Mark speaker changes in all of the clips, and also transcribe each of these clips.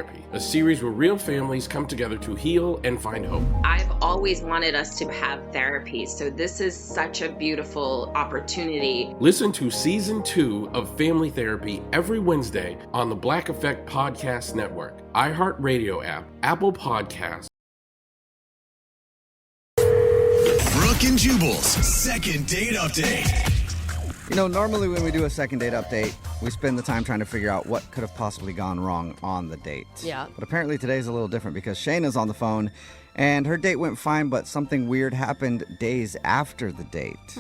Speaker 1: Therapy, a series where real families come together to heal and find hope.
Speaker 2: I've always wanted us to have therapy, so this is such a beautiful opportunity.
Speaker 1: Listen to Season 2 of Family Therapy every Wednesday on the Black Effect Podcast Network, iHeartRadio app, Apple Podcasts.
Speaker 3: Brooke and Jubal's second date update.
Speaker 4: You know, normally when we do a second date update, we spend the time trying to figure out what could have possibly gone wrong on the date.
Speaker 5: Yeah.
Speaker 4: But apparently today's a little different because Shayna's on the phone and her date went fine, but something weird happened days after the date.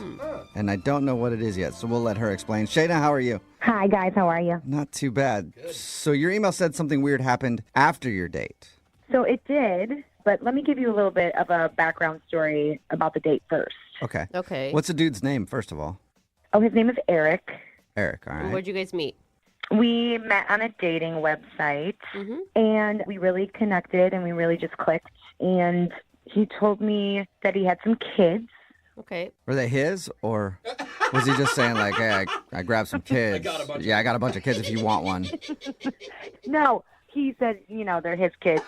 Speaker 4: And I don't know what it is yet, so we'll let her explain. Shayna, how are you?
Speaker 6: Hi, guys. How are you?
Speaker 4: Not too bad. Good. So your email said something weird happened after your date.
Speaker 6: So it did, but let me give you a little bit of a background story about the date first.
Speaker 4: Okay.
Speaker 5: Okay.
Speaker 4: What's the dude's name, first of all?
Speaker 6: Oh, his name is Eric.
Speaker 4: Eric, all right.
Speaker 5: Where'd you guys meet?
Speaker 6: We met on a dating website, and we really connected, and we really just clicked. And he told me that he had some kids.
Speaker 5: Okay.
Speaker 4: Were they his, or was he just saying, like, hey, I grabbed some kids? I got a bunch of kids if you want one.
Speaker 6: No, he said, they're his kids.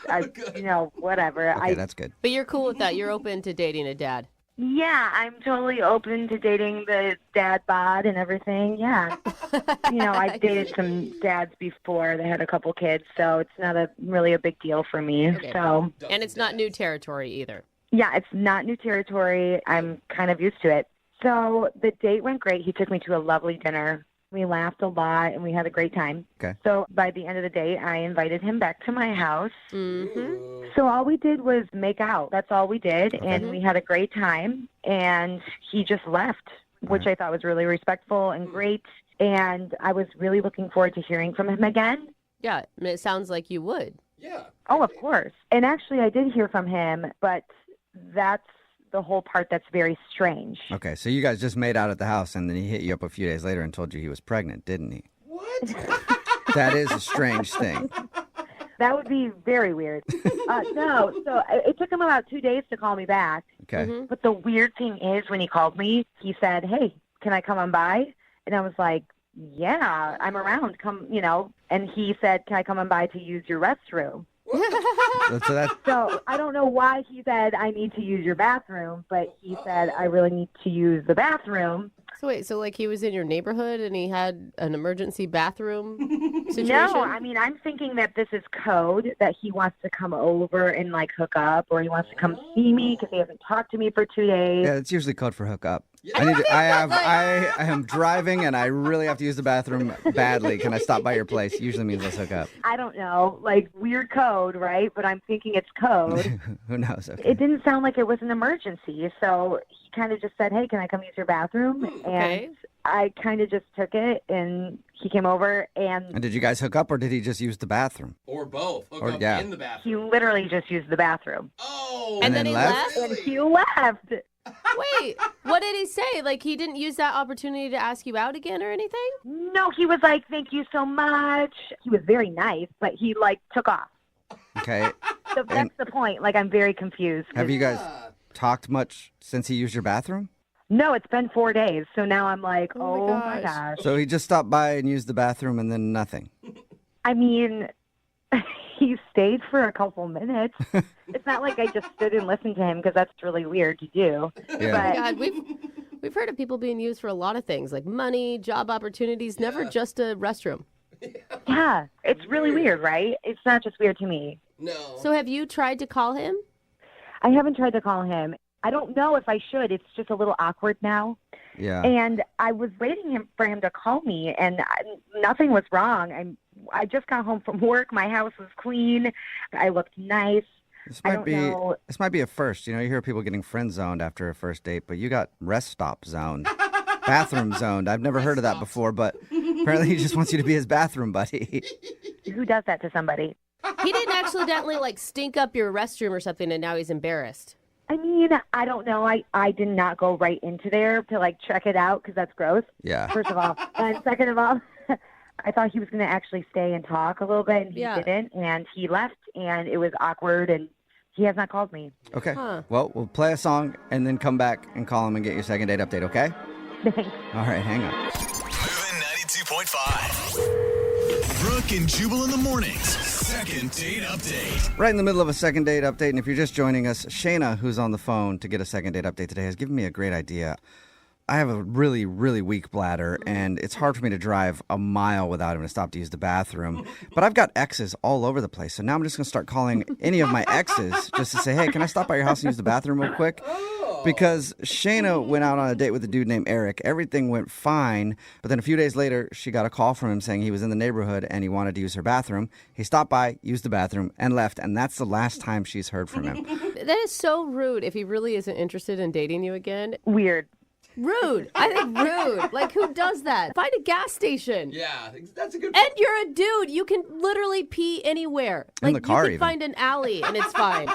Speaker 6: Whatever.
Speaker 4: Okay, that's good.
Speaker 5: But you're cool with that. You're open to dating a dad.
Speaker 6: Yeah, I'm totally open to dating the dad bod and everything. Yeah. I've dated some dads before. They had a couple kids, so it's not really a big deal for me.
Speaker 5: Okay.
Speaker 6: So.
Speaker 5: And it's not new territory either.
Speaker 6: Yeah, it's not new territory. I'm kind of used to it. So the date went great. He took me to a lovely dinner. We laughed a lot, and we had a great time.
Speaker 4: Okay.
Speaker 6: So by the end of the day, I invited him back to my house.
Speaker 5: Mm-hmm.
Speaker 6: So all we did was make out. That's all we did, and we had a great time. And he just left, which I thought was really respectful and great. And I was really looking forward to hearing from him again.
Speaker 5: Yeah, it sounds like you would.
Speaker 1: Yeah.
Speaker 6: Oh, of course. And actually, I did hear from him, but that's the whole part that's very strange.
Speaker 4: Okay, so you guys just made out at the house, and then he hit you up a few days later and told you he was pregnant, didn't he?
Speaker 1: What?
Speaker 4: That is a strange thing.
Speaker 6: That would be very weird. No, so it took him about 2 days to call me back.
Speaker 4: Okay.
Speaker 5: Mm-hmm.
Speaker 6: But the weird thing is when he called me, he said, hey, can I come on by? And I was like, yeah, I'm around. Come, And he said, can I come on by to use your restroom? So I don't know why he said I need to use your bathroom, but he said I really need to use the bathroom.
Speaker 5: So wait, so like he was in your neighborhood and he had an emergency bathroom situation?
Speaker 6: No, I mean, I'm thinking that this is code, that he wants to come over and like hook up, or he wants to come see me because he hasn't talked to me for 2 days.
Speaker 4: Yeah, it's usually code for hook up. I am driving and I really have to use the bathroom badly. Can I stop by your place? Usually means let's hook up.
Speaker 6: I don't know, like weird code, right? But I'm thinking it's code.
Speaker 4: Who knows? Okay.
Speaker 6: It didn't sound like it was an emergency, so he kind of just said, hey, can I come use your bathroom? And I kind of just took it, and he came over, and
Speaker 4: did you guys hook up, or did he just use the bathroom?
Speaker 1: Or both. Hook up in the bathroom.
Speaker 6: He literally just used the bathroom.
Speaker 1: Oh.
Speaker 5: And then he left?
Speaker 6: And he left.
Speaker 5: Wait, what did he say? Like he didn't use that opportunity to ask you out again or anything?
Speaker 6: No, he was like, thank you so much. He was very nice, but he like took off.
Speaker 4: Okay.
Speaker 6: So that's the point. Like, I'm very confused.
Speaker 4: Have you guys talked much since he used your bathroom?
Speaker 6: No, it's been 4 days. So now I'm like, oh my gosh.
Speaker 4: So he just stopped by and used the bathroom and then nothing.
Speaker 6: I mean, he stayed for a couple minutes. It's not like I just stood and listened to him because that's really weird to do.
Speaker 4: Yeah.
Speaker 5: God, we've heard of people being used for a lot of things, like money, job opportunities, never just a restroom.
Speaker 6: Yeah, it's really weird, right? It's not just weird to me.
Speaker 1: No.
Speaker 5: So have you tried to call him?
Speaker 6: I haven't tried to call him. I don't know if I should. It's just a little awkward now.
Speaker 4: Yeah.
Speaker 6: And I was waiting for him to call me, and nothing was wrong. I just got home from work. My house was clean. I looked nice.
Speaker 4: This might be a first. You hear people getting friend zoned after a first date, but you got rest stop zoned, bathroom zoned. I've never heard of that before, but apparently he just wants you to be his bathroom buddy.
Speaker 6: Who does that to somebody?
Speaker 5: He didn't accidentally like stink up your restroom or something, and now he's embarrassed.
Speaker 6: I mean, I don't know. I did not go right into there to like check it out because that's gross.
Speaker 4: Yeah.
Speaker 6: First of all, and second of all, I thought he was going to actually stay and talk a little bit, and he didn't, and he left, and it was awkward, and he has not called me.
Speaker 4: Okay.
Speaker 5: Huh.
Speaker 4: Well, we'll play a song and then come back and call him and get your second date update, okay?
Speaker 6: Thanks.
Speaker 4: All right, hang on.
Speaker 3: Moving 92.5. Brooke and Jubal in the mornings. second date update.
Speaker 4: Right in the middle of a second date update, and if you're just joining us, Shayna, who's on the phone to get a second date update today, has given me a great idea. I have a really, really weak bladder, and it's hard for me to drive a mile without having to stop to use the bathroom. But I've got exes all over the place, so now I'm just going to start calling any of my exes just to say, hey, can I stop by your house and use the bathroom real quick? Because Shayna went out on a date with a dude named Eric. Everything went fine, but then a few days later, she got a call from him saying he was in the neighborhood and he wanted to use her bathroom. He stopped by, used the bathroom, and left, and that's the last time she's heard from him.
Speaker 5: That is so rude if he really isn't interested in dating you again.
Speaker 6: Weird.
Speaker 5: Rude. I think rude. Like, who does that? Find a gas station.
Speaker 1: Yeah, that's a good
Speaker 5: And you're a dude. You can literally pee anywhere.
Speaker 4: In the car,
Speaker 5: you can
Speaker 4: even.
Speaker 5: find an alley and it's fine.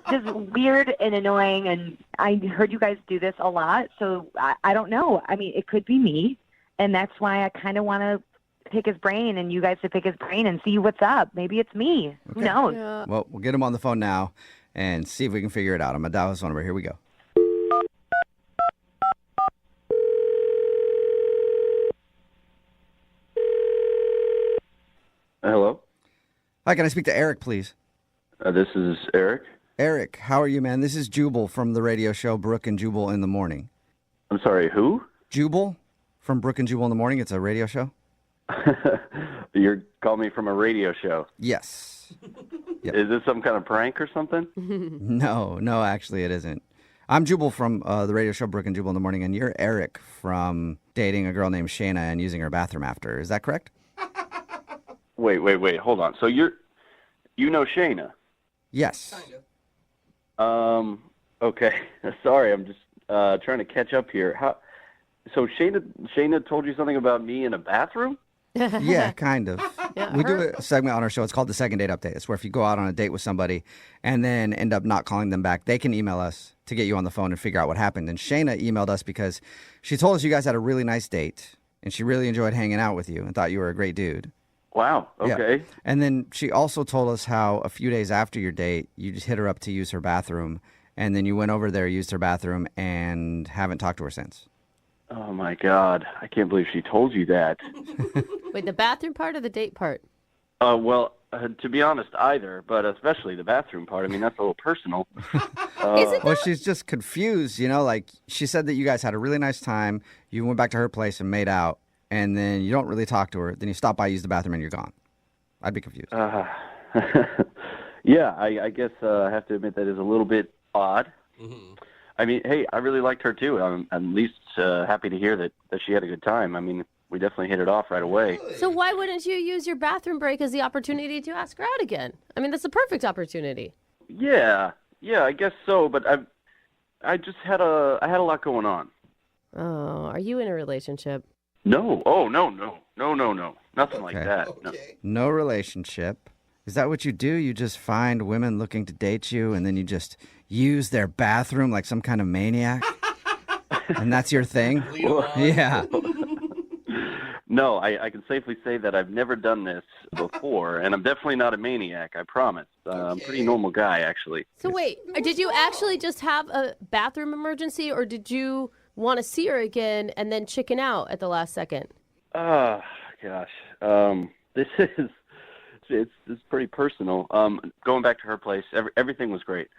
Speaker 6: Just weird and annoying, and I heard you guys do this a lot, so I don't know. I mean, it could be me, and that's why I kind of want to pick his brain and you guys to pick his brain and see what's up. Maybe it's me. Who knows?
Speaker 5: Yeah.
Speaker 4: Well, we'll get him on the phone now and see if we can figure it out. I'm going to dial his phone number. Here we go.
Speaker 7: Hello.
Speaker 4: Hi, can I speak to Eric, please?
Speaker 7: This is Eric.
Speaker 4: Eric, how are you, man? This is Jubal from the radio show Brooke and Jubal in the Morning.
Speaker 7: I'm sorry, who?
Speaker 4: Jubal from Brooke and Jubal in the Morning. It's a radio show.
Speaker 7: You're calling me from a radio show.
Speaker 4: Yes. Yep.
Speaker 7: Is this some kind of prank or something?
Speaker 4: No, actually it isn't. I'm Jubal from the radio show Brooke and Jubal in the Morning, and you're Eric from dating a girl named Shayna and using her bathroom after. Is that correct?
Speaker 7: Wait, hold on. So you know Shayna?
Speaker 4: Yes.
Speaker 7: Okay. Sorry, I'm just trying to catch up here. So Shayna told you something about me in a bathroom?
Speaker 4: Yeah, kind of.
Speaker 5: Yeah,
Speaker 4: We do a segment on our show. It's called the Second Date Update. It's where if you go out on a date with somebody and then end up not calling them back, they can email us to get you on the phone and figure out what happened. And Shayna emailed us because she told us you guys had a really nice date and she really enjoyed hanging out with you and thought you were a great dude.
Speaker 7: Wow, okay.
Speaker 4: Yeah. And then she also told us how a few days after your date, you just hit her up to use her bathroom, and then you went over there, used her bathroom, and haven't talked to her since.
Speaker 7: Oh, my God. I can't believe she told you that.
Speaker 5: Wait, the bathroom part or the date part?
Speaker 7: Well, to be honest, either, but especially the bathroom part. I mean, that's a little personal.
Speaker 5: Is it
Speaker 4: Well, she's just confused, like she said that you guys had a really nice time, you went back to her place and made out, and then you don't really talk to her, then you stop by, use the bathroom, and you're gone. I'd be confused.
Speaker 7: Yeah, I guess I have to admit that is a little bit odd. Mm-hmm. I mean, hey, I really liked her too. I'm at least happy to hear that she had a good time. I mean, we definitely hit it off right away.
Speaker 5: So why wouldn't you use your bathroom break as the opportunity to ask her out again? I mean, that's the perfect opportunity.
Speaker 7: Yeah, I guess so. But I just had a lot going on.
Speaker 5: Oh, are you in a relationship?
Speaker 7: No. Oh, no. Nothing like that. No.
Speaker 4: No relationship. Is that what you do? You just find women looking to date you, and then you just use their bathroom like some kind of maniac? And that's your thing? Yeah.
Speaker 7: No, I can safely say that I've never done this before, and I'm definitely not a maniac, I promise. I'm a pretty normal guy, actually.
Speaker 5: So wait, did you actually just have a bathroom emergency, or did you want to see her again and then chicken out at the last second?
Speaker 7: Oh, gosh. This is... It's pretty personal. Going back to her place, everything was great.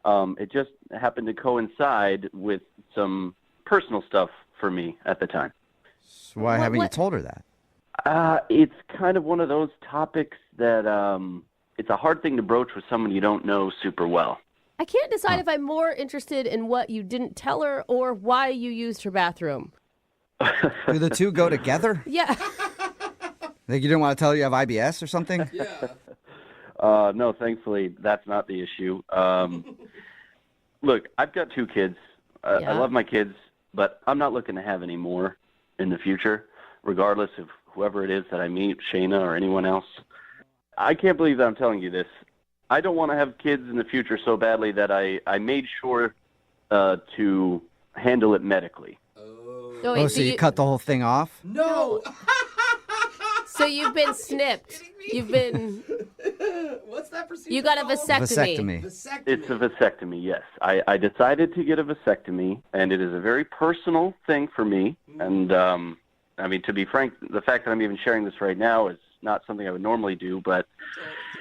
Speaker 7: It just happened to coincide with some personal stuff for me at the time.
Speaker 4: So why haven't you told her that?
Speaker 7: It's kind of one of those topics that it's a hard thing to broach with someone you don't know super well.
Speaker 5: I can't decide if I'm more interested in what you didn't tell her or why you used her bathroom.
Speaker 4: Do the two go together?
Speaker 5: Yeah.
Speaker 4: Like you didn't want to tell her you have IBS or something?
Speaker 7: Yeah. No, thankfully, that's not the issue. Look, I've got 2 kids. I love my kids, but I'm not looking to have any more in the future, regardless of whoever it is that I meet, Shayna or anyone else. I can't believe that I'm telling you this. I don't want to have kids in the future so badly that I made sure to handle it medically.
Speaker 5: Wait,
Speaker 4: so you cut the whole thing off?
Speaker 1: No.
Speaker 5: So you've been snipped. You've been...
Speaker 1: What's that procedure?
Speaker 5: You got a
Speaker 1: called?
Speaker 5: vasectomy.
Speaker 7: It's a vasectomy, yes. I decided to get a vasectomy, and it is a very personal thing for me. And, I mean, to be frank, the fact that I'm even sharing this right now is not something I would normally do, but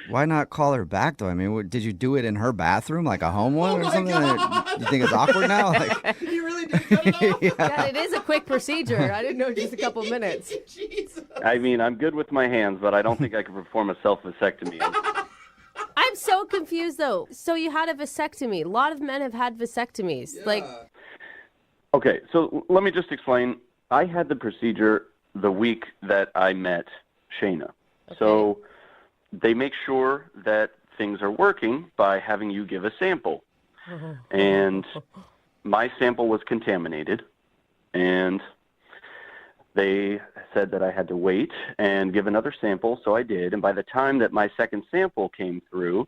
Speaker 4: Why not call her back, though? I mean, did you do it in her bathroom, like a home one or something? You think it's awkward now? Like,
Speaker 1: You really did cut it off?
Speaker 4: yeah.
Speaker 5: God, it is a quick procedure. I didn't know just a couple minutes.
Speaker 1: Jesus.
Speaker 7: I mean, I'm good with my hands, but I don't think I could perform a self-vasectomy.
Speaker 5: I'm so confused, though. So you had a vasectomy. A lot of men have had vasectomies.
Speaker 1: Yeah.
Speaker 5: Like,
Speaker 7: Okay, so let me just explain. I had the procedure the week that I met Shayna. So they make sure that things are working by having you give a sample. And my sample was contaminated, and they said that I had to wait and give another sample, so I did. And by the time that my second sample came through,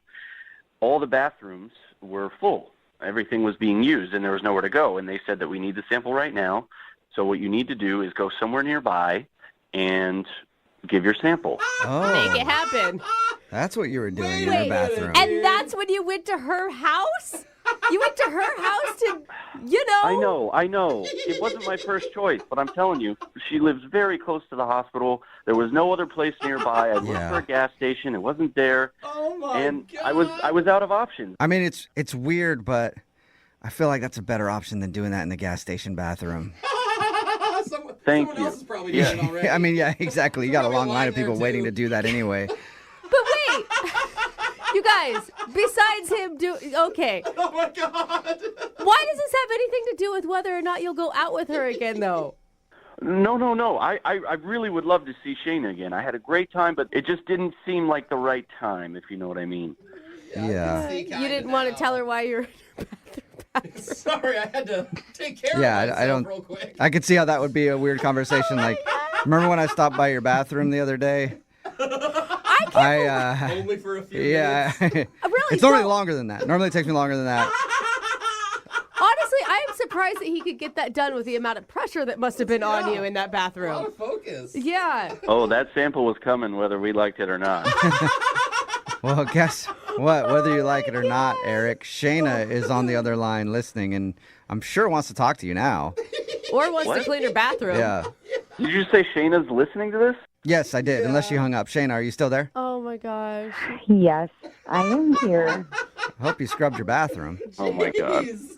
Speaker 7: all the bathrooms were full. Everything was being used, and there was nowhere to go. And they said that we need the sample right now, so what you need to do is go somewhere nearby and give your sample.
Speaker 5: make it happen.
Speaker 4: That's what you were doing in
Speaker 5: Wait,
Speaker 4: her bathroom.
Speaker 5: And that's when you went to her house? You went to her house to,
Speaker 7: I know. It wasn't my first choice, but I'm telling you, she lives very close to the hospital. There was no other place nearby. I looked for a gas station. It wasn't there.
Speaker 1: Oh, my
Speaker 7: and
Speaker 1: God.
Speaker 7: I was out of options.
Speaker 4: I mean, it's weird, but I feel like that's a better option than doing that in the gas station bathroom.
Speaker 7: Thank
Speaker 1: Someone
Speaker 7: you.
Speaker 1: else is probably doing it already.
Speaker 4: I mean, yeah, exactly. You got a
Speaker 1: Probably
Speaker 4: long line of
Speaker 1: there,
Speaker 4: people
Speaker 1: too.
Speaker 4: waiting to do that anyway.
Speaker 5: But wait, you guys, besides him okay.
Speaker 1: Oh, my God.
Speaker 5: Why does this have anything to do with whether or not you'll go out with her again, though?
Speaker 7: No. I really would love to see Shayna again. I had a great time, but it just didn't seem like the right time, if you know what I mean.
Speaker 4: Yeah.
Speaker 5: You didn't want to tell her why you're in her bathroom.
Speaker 1: Sorry, I had to take care
Speaker 4: Yeah,
Speaker 1: of myself
Speaker 4: I don't.
Speaker 1: real quick.
Speaker 4: I could see how that would be a weird conversation. Like, remember when I stopped by your bathroom the other day?
Speaker 1: Only for a few minutes.
Speaker 5: Really?
Speaker 4: It's normally longer than that. Normally it takes me longer than that.
Speaker 5: Honestly, I am surprised that he could get that done with the amount of pressure that must have been on you in that
Speaker 1: A lot
Speaker 5: bathroom.
Speaker 1: of focus.
Speaker 5: Yeah.
Speaker 7: Oh, that sample was coming whether we liked it or not.
Speaker 4: Well, guess what? Whether you like it or not, Eric, Shayna is on the other line listening, and I'm sure wants to talk to you now.
Speaker 5: Or wants to clean her bathroom.
Speaker 4: Yeah.
Speaker 7: Did you say Shayna's listening to this?
Speaker 4: Yes, I did. Unless you hung up. Shayna, are you still there?
Speaker 5: Oh my gosh.
Speaker 6: Yes, I am here.
Speaker 4: I hope you scrubbed your bathroom.
Speaker 7: Oh my God.
Speaker 1: Jeez.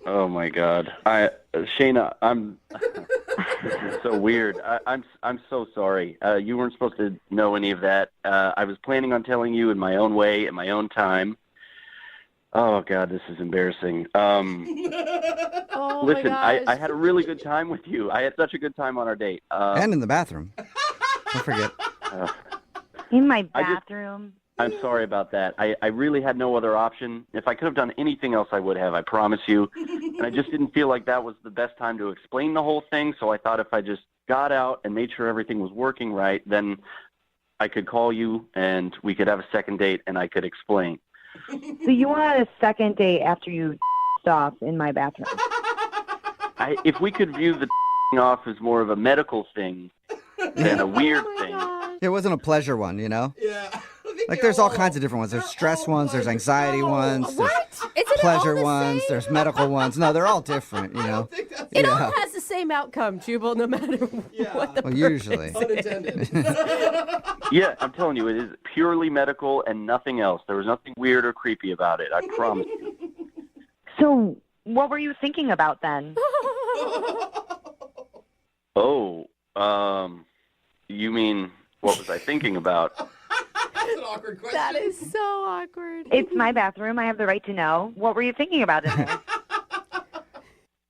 Speaker 7: Oh my God. Shayna, this is so weird. I'm so sorry. You weren't supposed to know any of that. I was planning on telling you in my own way, at my own time. Oh God, this is embarrassing.
Speaker 5: Oh
Speaker 7: Listen,
Speaker 5: my gosh.
Speaker 7: I had a really good time with you. I had such a good time on our date.
Speaker 4: And in the bathroom. Don't forget.
Speaker 6: In my bathroom.
Speaker 7: I'm sorry about that. I really had no other option. If I could have done anything else, I would have, I promise you. And I just didn't feel like that was the best time to explain the whole thing. So I thought if I just got out and made sure everything was working right, then I could call you and we could have a second date and I could explain.
Speaker 6: So you want a second date after you off in my bathroom?
Speaker 7: If we could view the off as more of a medical thing than a weird thing.
Speaker 4: It wasn't a pleasure one, you know?
Speaker 1: Yeah.
Speaker 4: Like, there's all kinds of different ones. There's stress ones, there's anxiety ones, there's
Speaker 5: What? Isn't it
Speaker 4: pleasure
Speaker 5: all the
Speaker 4: ones,
Speaker 5: same?
Speaker 4: there's medical ones. No, they're all different, you know?
Speaker 5: It all has the same outcome, Jubal, no matter what the
Speaker 4: Well,
Speaker 5: purpose
Speaker 4: usually.
Speaker 5: is.
Speaker 1: Unintended.
Speaker 7: Yeah, I'm telling you, it is purely medical and nothing else. There was nothing weird or creepy about it. I promise you.
Speaker 6: So what were you thinking about then?
Speaker 7: Oh, you mean, what was I thinking about?
Speaker 1: That's an awkward question.
Speaker 5: That is so awkward.
Speaker 6: It's my bathroom. I have the right to know. What were you thinking about in there?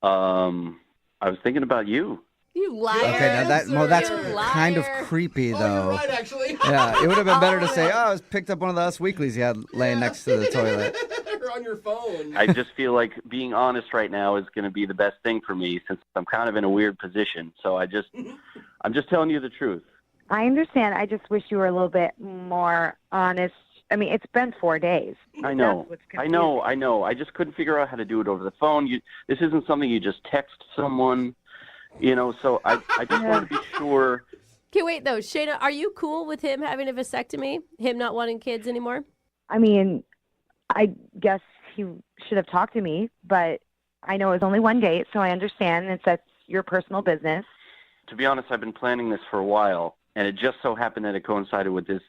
Speaker 7: I was thinking about you.
Speaker 5: You liar.
Speaker 4: Okay, now that's
Speaker 5: You
Speaker 4: kind of
Speaker 5: liar.
Speaker 4: creepy,
Speaker 1: Oh,
Speaker 4: though.
Speaker 1: you're right, actually.
Speaker 4: Yeah, it would have been better to say, oh, I was picked up one of the Us Weeklies you had laying next to the toilet.
Speaker 1: You're on your phone.
Speaker 7: I just feel like being honest right now is going to be the best thing for me since I'm kind of in a weird position. So I'm just telling you the truth.
Speaker 6: I understand. I just wish you were a little bit more honest. I mean, it's been 4 days.
Speaker 7: I know.
Speaker 6: That's what's
Speaker 7: I
Speaker 6: confusing.
Speaker 7: know. I just couldn't figure out how to do it over the phone. This isn't something you just text someone, you know, so I just want to be sure.
Speaker 5: Okay, wait, though. Shayna, are you cool with him having a vasectomy? Him not wanting kids anymore?
Speaker 6: I mean, I guess he should have talked to me, but I know it was only one date, so I understand that's your personal business.
Speaker 7: To be honest, I've been planning this for a while, and it just so happened that it coincided with this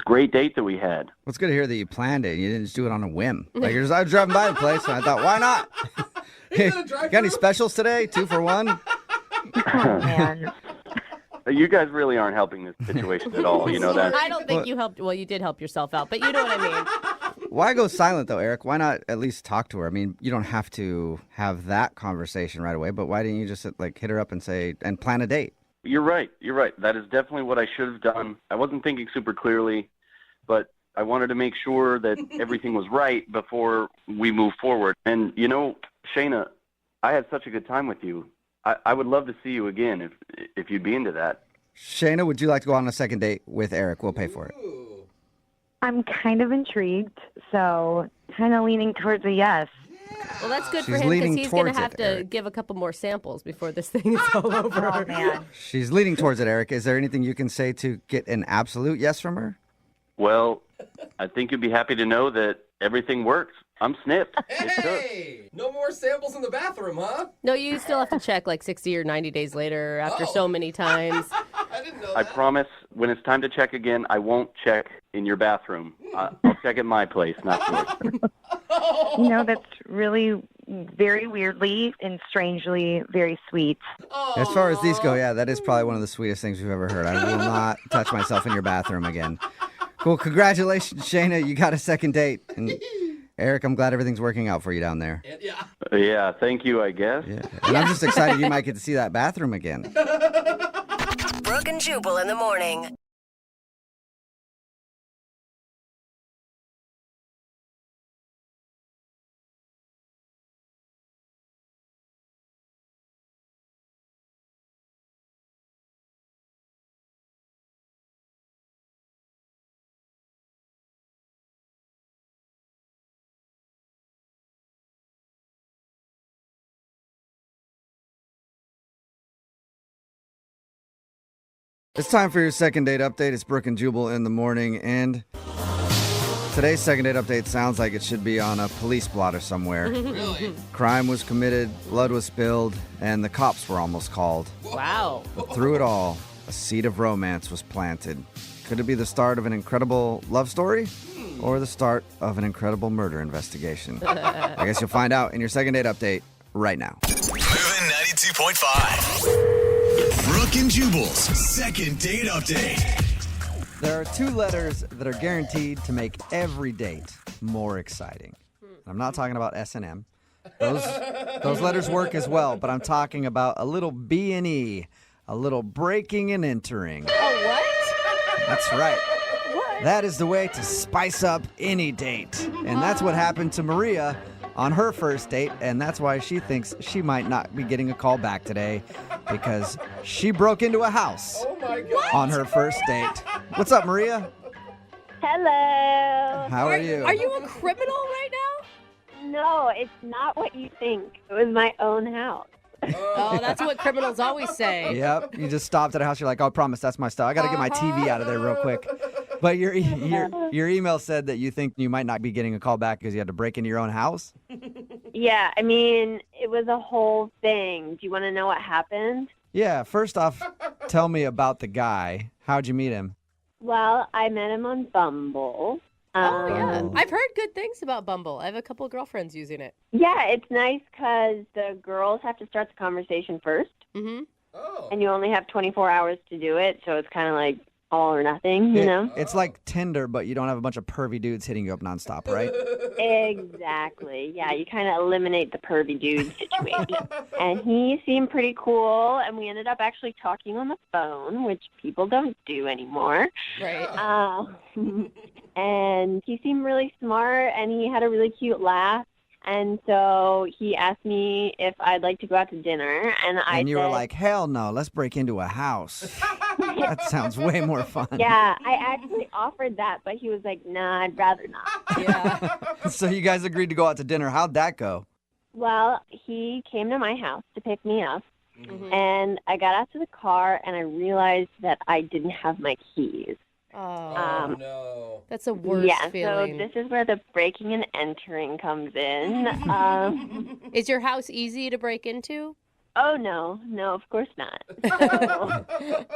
Speaker 7: great date that we had.
Speaker 4: Well, it's good to hear that you planned it. You didn't just do it on a whim. Like, I was driving by the place, and I thought, why not? Hey, got any specials today? 2 for 1?
Speaker 6: Oh, man.
Speaker 7: You guys really aren't helping this situation at all. You know that.
Speaker 5: I don't think you helped. Well, you did help yourself out, but you know what I mean.
Speaker 4: Why go silent, though, Eric? Why not at least talk to her? I mean, you don't have to have that conversation right away, but why didn't you just, like, hit her up and say, and plan a date?
Speaker 7: You're right. That is definitely what I should have done. I wasn't thinking super clearly, but I wanted to make sure that everything was right before we move forward. And, you know, Shayna, I had such a good time with you. I would love to see you again if you'd be into that.
Speaker 4: Shayna, would you like to go on a second date with Eric? We'll pay for it.
Speaker 6: I'm kind of intrigued, so kind of leaning towards a yes.
Speaker 5: Well, that's good for
Speaker 4: She's
Speaker 5: him
Speaker 4: leaning
Speaker 5: because he's going to
Speaker 4: towards
Speaker 5: have
Speaker 4: it,
Speaker 5: to
Speaker 4: Eric.
Speaker 5: give a couple more samples before this thing is all over.
Speaker 6: Oh, man.
Speaker 4: She's leaning towards it, Eric. Is there anything you can say to get an absolute yes from her?
Speaker 7: Well, I think you'd be happy to know that everything works. I'm snipped.
Speaker 1: Hey, no more samples in the bathroom, huh?
Speaker 5: No, you still have to check like 60 or 90 days later after so many times.
Speaker 1: I didn't know
Speaker 7: I
Speaker 1: that.
Speaker 7: promise when it's time to check again, I won't check in your bathroom. I'll check at my place, not yours.
Speaker 6: You know, that's really very weirdly and strangely very sweet.
Speaker 4: As far as these go, yeah, that is probably one of the sweetest things we've ever heard. I will not touch myself in your bathroom again. Cool. Congratulations, Shayna. You got a second date. And Eric, I'm glad everything's working out for you down there.
Speaker 1: Yeah.
Speaker 7: Yeah, thank you, I guess.
Speaker 4: Yeah. And I'm just excited you might get to see that bathroom again.
Speaker 8: Brooke and Jubal in the morning.
Speaker 4: It's time for your second date update. It's Brooke and Jubal in the morning, and today's second date update sounds like it should be on a police blotter somewhere.
Speaker 1: Really?
Speaker 4: Crime was committed, blood was spilled, and the cops were almost called.
Speaker 5: Wow.
Speaker 4: But through it all, a seed of romance was planted. Could it be the start of an incredible love story or the start of an incredible murder investigation? I guess you'll find out in your second date update right now.
Speaker 3: Moving 92.5. Brooke and Jubal's second date update.
Speaker 4: There are 2 letters that are guaranteed to make every date more exciting. I'm not talking about S&M. Those letters work as well, but I'm talking about a little B&E, a little breaking and entering.
Speaker 5: Oh, what?
Speaker 4: That's right.
Speaker 5: What?
Speaker 4: That is the way to spice up any date. And that's what happened to Maria on her first date, and that's why she thinks she might not be getting a call back today because she broke into a house
Speaker 1: Oh my God.
Speaker 4: on her first date. What's up, Maria?
Speaker 9: Hello.
Speaker 4: How are you?
Speaker 5: Are you a criminal right now?
Speaker 9: No, it's not what you think. It was my own house.
Speaker 5: Oh, that's what criminals always say.
Speaker 4: Yep. You just stopped at a house. You're like, oh, I promise that's my stuff. I got to get my TV out of there real quick. But your email said that you think you might not be getting a call back because you had to break into your own house?
Speaker 9: Yeah, I mean, it was a whole thing. Do you want to know what happened?
Speaker 4: Yeah. First off, tell me about the guy. How'd you meet him?
Speaker 9: Well, I met him on Bumble.
Speaker 5: Oh, yeah. I've heard good things about Bumble. I have a couple of girlfriends using it.
Speaker 9: Yeah, it's nice because the girls have to start the conversation first,
Speaker 5: Mm-hmm.
Speaker 1: Oh.
Speaker 9: and you only have 24 hours to do it, so it's kind of like all or nothing, you know?
Speaker 4: It's like Tinder, but you don't have a bunch of pervy dudes hitting you up nonstop, right?
Speaker 9: Exactly. Yeah, you kind of eliminate the pervy dude situation. And he seemed pretty cool, and we ended up actually talking on the phone, which people don't do anymore.
Speaker 5: Right.
Speaker 9: And he seemed really smart, and he had a really cute laugh. And so he asked me if I'd like to go out to dinner, and
Speaker 4: you
Speaker 9: said,
Speaker 4: were like, hell no, let's break into a house. That sounds way more fun.
Speaker 9: yeah, I actually offered that, but he was like, nah, I'd rather not.
Speaker 5: Yeah.
Speaker 4: So you guys agreed to go out to dinner. How'd that go?
Speaker 9: Well, he came to my house to pick me up,
Speaker 5: Mhm.
Speaker 9: and I got out to the car, and I realized that I didn't have my keys.
Speaker 5: Oh,
Speaker 1: no.
Speaker 5: that's a worse
Speaker 9: Yeah,
Speaker 5: feeling.
Speaker 9: so this is where the breaking and entering comes in.
Speaker 5: Is your house easy to break into?
Speaker 9: Oh, no, of course not. So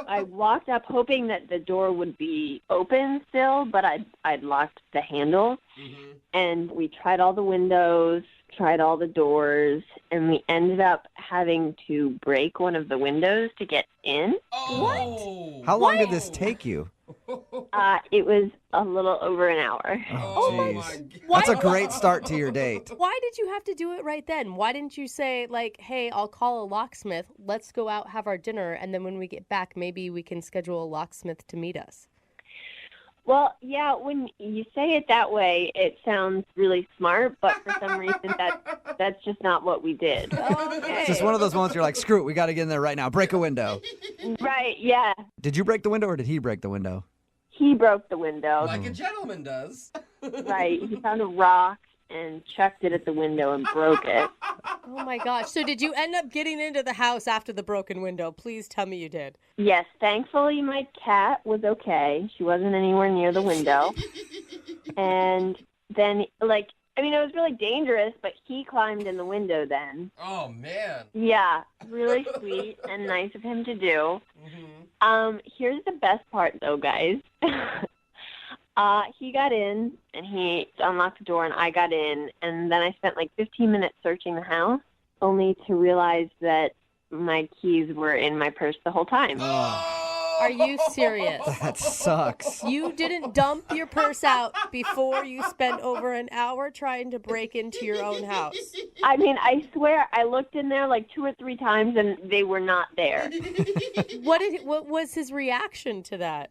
Speaker 9: I walked up hoping that the door would be open still, but I'd locked the handle. Mm-hmm. And we tried all the windows, tried all the doors, and we ended up having to break one of the windows to get in.
Speaker 5: Oh.
Speaker 4: What? How long did this take you?
Speaker 9: It was a little over an hour.
Speaker 4: Oh, my God. That's a great start to your date.
Speaker 5: Why did you have to do it right then? Why didn't you say, like, hey, I'll call a locksmith, let's go out, have our dinner, and then when we get back, maybe we can schedule a locksmith to meet us?
Speaker 9: Well, yeah, when you say it that way, it sounds really smart, but for some reason that's just not what we did.
Speaker 5: Okay.
Speaker 4: It's just one of those moments you're like, screw it, we got to get in there right now. Break a window.
Speaker 9: Right, yeah.
Speaker 4: Did you break the window or did he break the window?
Speaker 9: He broke the window.
Speaker 1: Like a gentleman does.
Speaker 9: Right. He found a rock and chucked it at the window and broke it.
Speaker 5: Oh, my gosh. So did you end up getting into the house after the broken window? Please tell me you did.
Speaker 9: Yes. Thankfully, my cat was okay. She wasn't anywhere near the window. And then, it was really dangerous, but he climbed in the window then.
Speaker 1: Oh, man.
Speaker 9: Yeah. Really sweet and nice of him to do. Mm-hmm. Here's the best part, though, guys. He got in, and he unlocked the door, and I got in, and then I spent 15 minutes searching the house, only to realize that my keys were in my purse the whole time.
Speaker 5: Are you serious?
Speaker 4: That sucks.
Speaker 5: You didn't dump your purse out before you spent over an hour trying to break into your own house?
Speaker 9: I mean, I swear I looked in there 2 or 3 times, and they were not there.
Speaker 5: What was his reaction to that?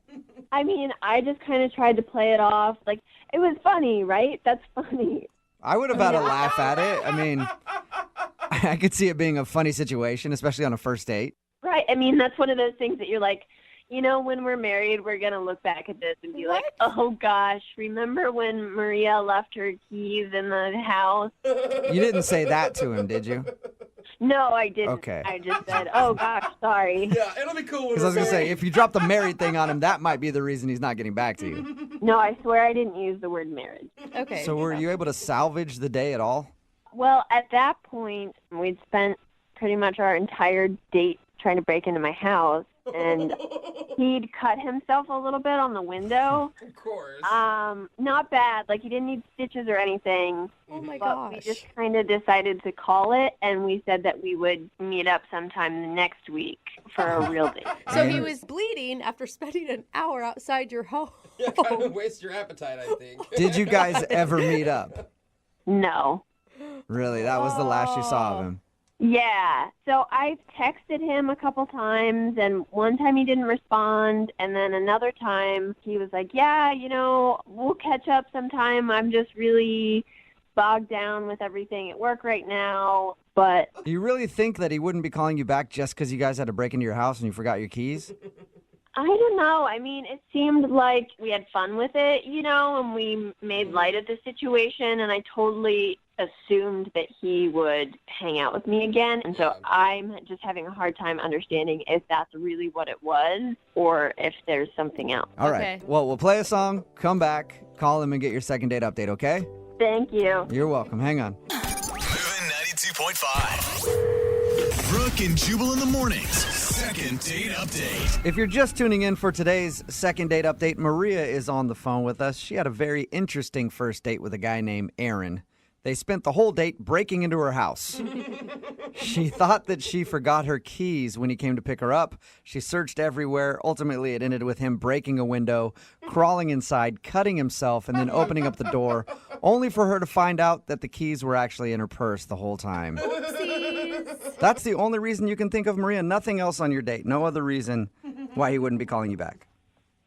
Speaker 9: I mean, I just kind of tried to play it off. It was funny, right? That's funny.
Speaker 4: I would have had a laugh at it. I mean, I could see it being a funny situation, especially on a first date.
Speaker 9: Right. I mean, that's one of those things that you're like, when we're married, we're going to look back at this and be like, oh, gosh, remember when Maria left her keys in the house?
Speaker 4: You didn't say that to him, did you?
Speaker 9: No, I didn't.
Speaker 4: Okay.
Speaker 9: I just said, oh, gosh, sorry.
Speaker 1: Yeah, it'll be cool.
Speaker 4: Because I was going to say, if you drop the married thing on him, that might be the reason he's not getting back to you.
Speaker 9: No, I swear I didn't use the word marriage.
Speaker 5: Okay.
Speaker 4: So were you able to salvage the day at all?
Speaker 9: Well, at that point, we'd spent pretty much our entire date trying to break into my house, and he'd cut himself a little bit on the window.
Speaker 1: Of course.
Speaker 9: Not bad. He didn't need stitches or anything.
Speaker 5: Oh, my
Speaker 9: but
Speaker 5: gosh.
Speaker 9: we just kind of decided to call it, and we said that we would meet up sometime next week for a real date.
Speaker 5: So he was bleeding after spending an hour outside your home.
Speaker 1: Yeah, kind of waste your appetite, I think.
Speaker 4: Did you guys ever meet up?
Speaker 9: No.
Speaker 4: Really? That was the last you saw of him?
Speaker 9: Yeah. So I texted him a couple times, and one time he didn't respond, and then another time he was like, yeah, we'll catch up sometime. I'm just really bogged down with everything at work right now. But
Speaker 4: Do you really think that he wouldn't be calling you back just because you guys had to break into your house and you forgot your keys?
Speaker 9: I don't know. I mean, it seemed like we had fun with it, and we made light of the situation, and I totally assumed that he would hang out with me again. And so I'm just having a hard time understanding if that's really what it was or if there's something else.
Speaker 4: All right. Well, we'll play a song, come back, call him, and get your second date update, okay?
Speaker 9: Thank you.
Speaker 4: You're welcome. Hang on.
Speaker 3: Moving 92.5. Brooke and Jubal in the mornings. Second date update.
Speaker 4: If you're just tuning in for today's second date update, Maria is on the phone with us. She had a very interesting first date with a guy named Aaron. They spent the whole date breaking into her house. She thought that she forgot her keys when he came to pick her up. She searched everywhere. Ultimately, it ended with him breaking a window, crawling inside, cutting himself, and then opening up the door, only for her to find out that the keys were actually in her purse the whole time.
Speaker 5: Oopsies.
Speaker 4: That's the only reason you can think of, Maria. Nothing else on your date. No other reason why he wouldn't be calling you back.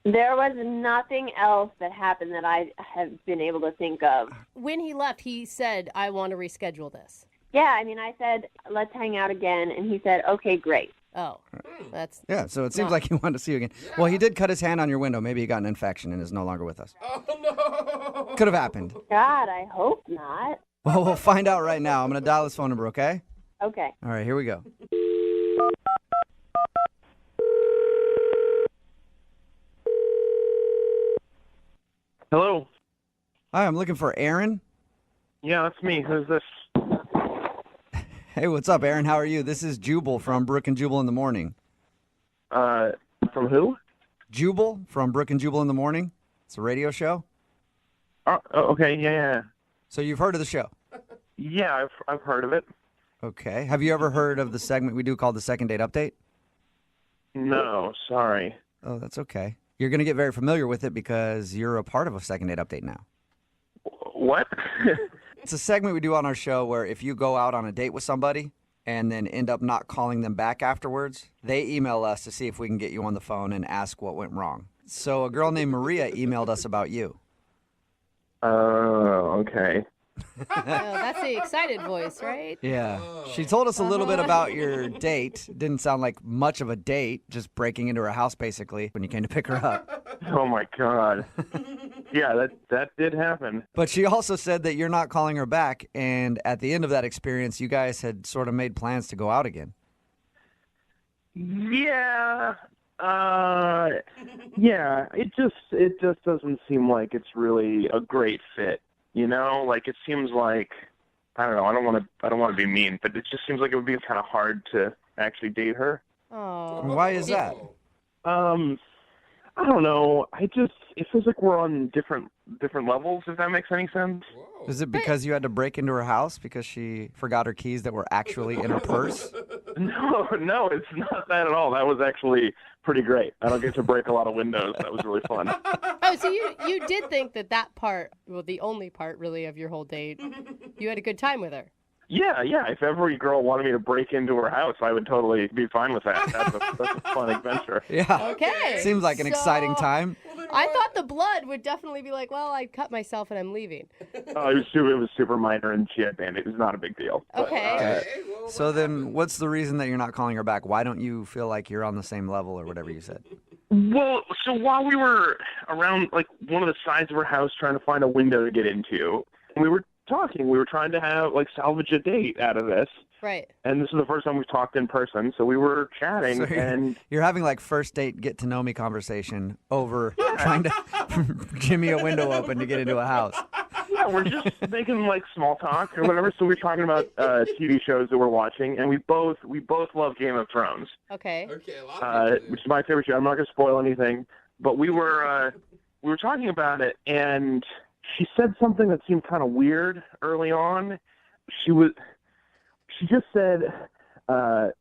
Speaker 9: There was nothing else that happened that I have been able to think of.
Speaker 5: When he left, he said, I want to reschedule this.
Speaker 9: Yeah, I mean, I said, let's hang out again, and he said, okay, great.
Speaker 5: Oh, that's...
Speaker 4: Yeah, so it seems like he wanted to see you again. Yeah. Well, he did cut his hand on your window. Maybe he got an infection and is no longer with us.
Speaker 1: Oh, no.
Speaker 4: Could have happened.
Speaker 9: God, I hope not.
Speaker 4: Well, we'll find out right now. I'm going to dial his phone number, okay?
Speaker 9: Okay.
Speaker 4: All right, here we go.
Speaker 10: Hello.
Speaker 4: Hi, I'm looking for Aaron.
Speaker 10: Yeah, that's me. Who's this?
Speaker 4: Hey, what's up, Aaron? How are you? This is Jubal from Brooke and Jubal in the Morning.
Speaker 10: From who?
Speaker 4: Jubal from Brooke and Jubal in the Morning. It's a radio show.
Speaker 10: Oh, okay, yeah.
Speaker 4: So you've heard of the show?
Speaker 10: Yeah, I've heard of it.
Speaker 4: Okay. Have you ever heard of the segment we do called the Second Date Update?
Speaker 10: No, sorry.
Speaker 4: Oh, that's okay. You're going to get very familiar with it because you're a part of a Second Date Update now.
Speaker 10: What?
Speaker 4: It's a segment we do on our show where if you go out on a date with somebody and then end up not calling them back afterwards, they email us to see if we can get you on the phone and ask what went wrong. So a girl named Maria emailed us about you.
Speaker 10: Oh, okay.
Speaker 5: Oh, that's the excited voice, right?
Speaker 4: Yeah. She told us a little bit about your date. Didn't sound like much of a date, just breaking into her house basically when you came to pick her up.
Speaker 10: Oh, my God. Yeah, that did happen.
Speaker 4: But she also said that you're not calling her back, and at the end of that experience, you guys had sort of made plans to go out again.
Speaker 10: Yeah. Yeah, it just doesn't seem like it's really a great fit. You know, like it seems like, I don't know, I don't want to be mean, but it just seems like it would be kind of hard to actually date her.
Speaker 5: Oh.
Speaker 4: Why is that?
Speaker 10: I don't know. It feels like we're on different levels, if that makes any sense.
Speaker 4: Is it because you had to break into her house because she forgot her keys that were actually in her purse?
Speaker 10: No, it's not that at all. That was actually pretty great. I don't get to break a lot of windows. That was really fun.
Speaker 5: Oh, so you did think that part, well, the only part really of your whole date, you had a good time with her.
Speaker 10: Yeah. If every girl wanted me to break into her house, I would totally be fine with that. That's a fun adventure.
Speaker 4: Yeah.
Speaker 5: Okay.
Speaker 4: Seems like an exciting time.
Speaker 5: I thought the blood would definitely be like, well, I cut myself and I'm leaving.
Speaker 10: Oh, it was super minor, and she had bandage. It was not a big deal.
Speaker 5: Okay.
Speaker 4: So then what's the reason that you're not calling her back? Why don't you feel like you're on the same level or whatever you said?
Speaker 10: Well, so while we were around, like, one of the sides of her house trying to find a window to get into, we were talking. We were trying to have, like, salvage a date out of this.
Speaker 5: Right.
Speaker 10: And this is the first time we've talked in person, so we were chatting, and
Speaker 4: you're having like first date get to know me conversation over trying to jimmy a window open to get into a house.
Speaker 10: Yeah, we're just making like small talk or whatever. So we're talking about TV shows that we're watching, and we both love Game of Thrones.
Speaker 5: Okay.
Speaker 10: Which is my favorite show. I'm not going to spoil anything, but we were talking about it, and she said something that seemed kind of weird early on. She just said,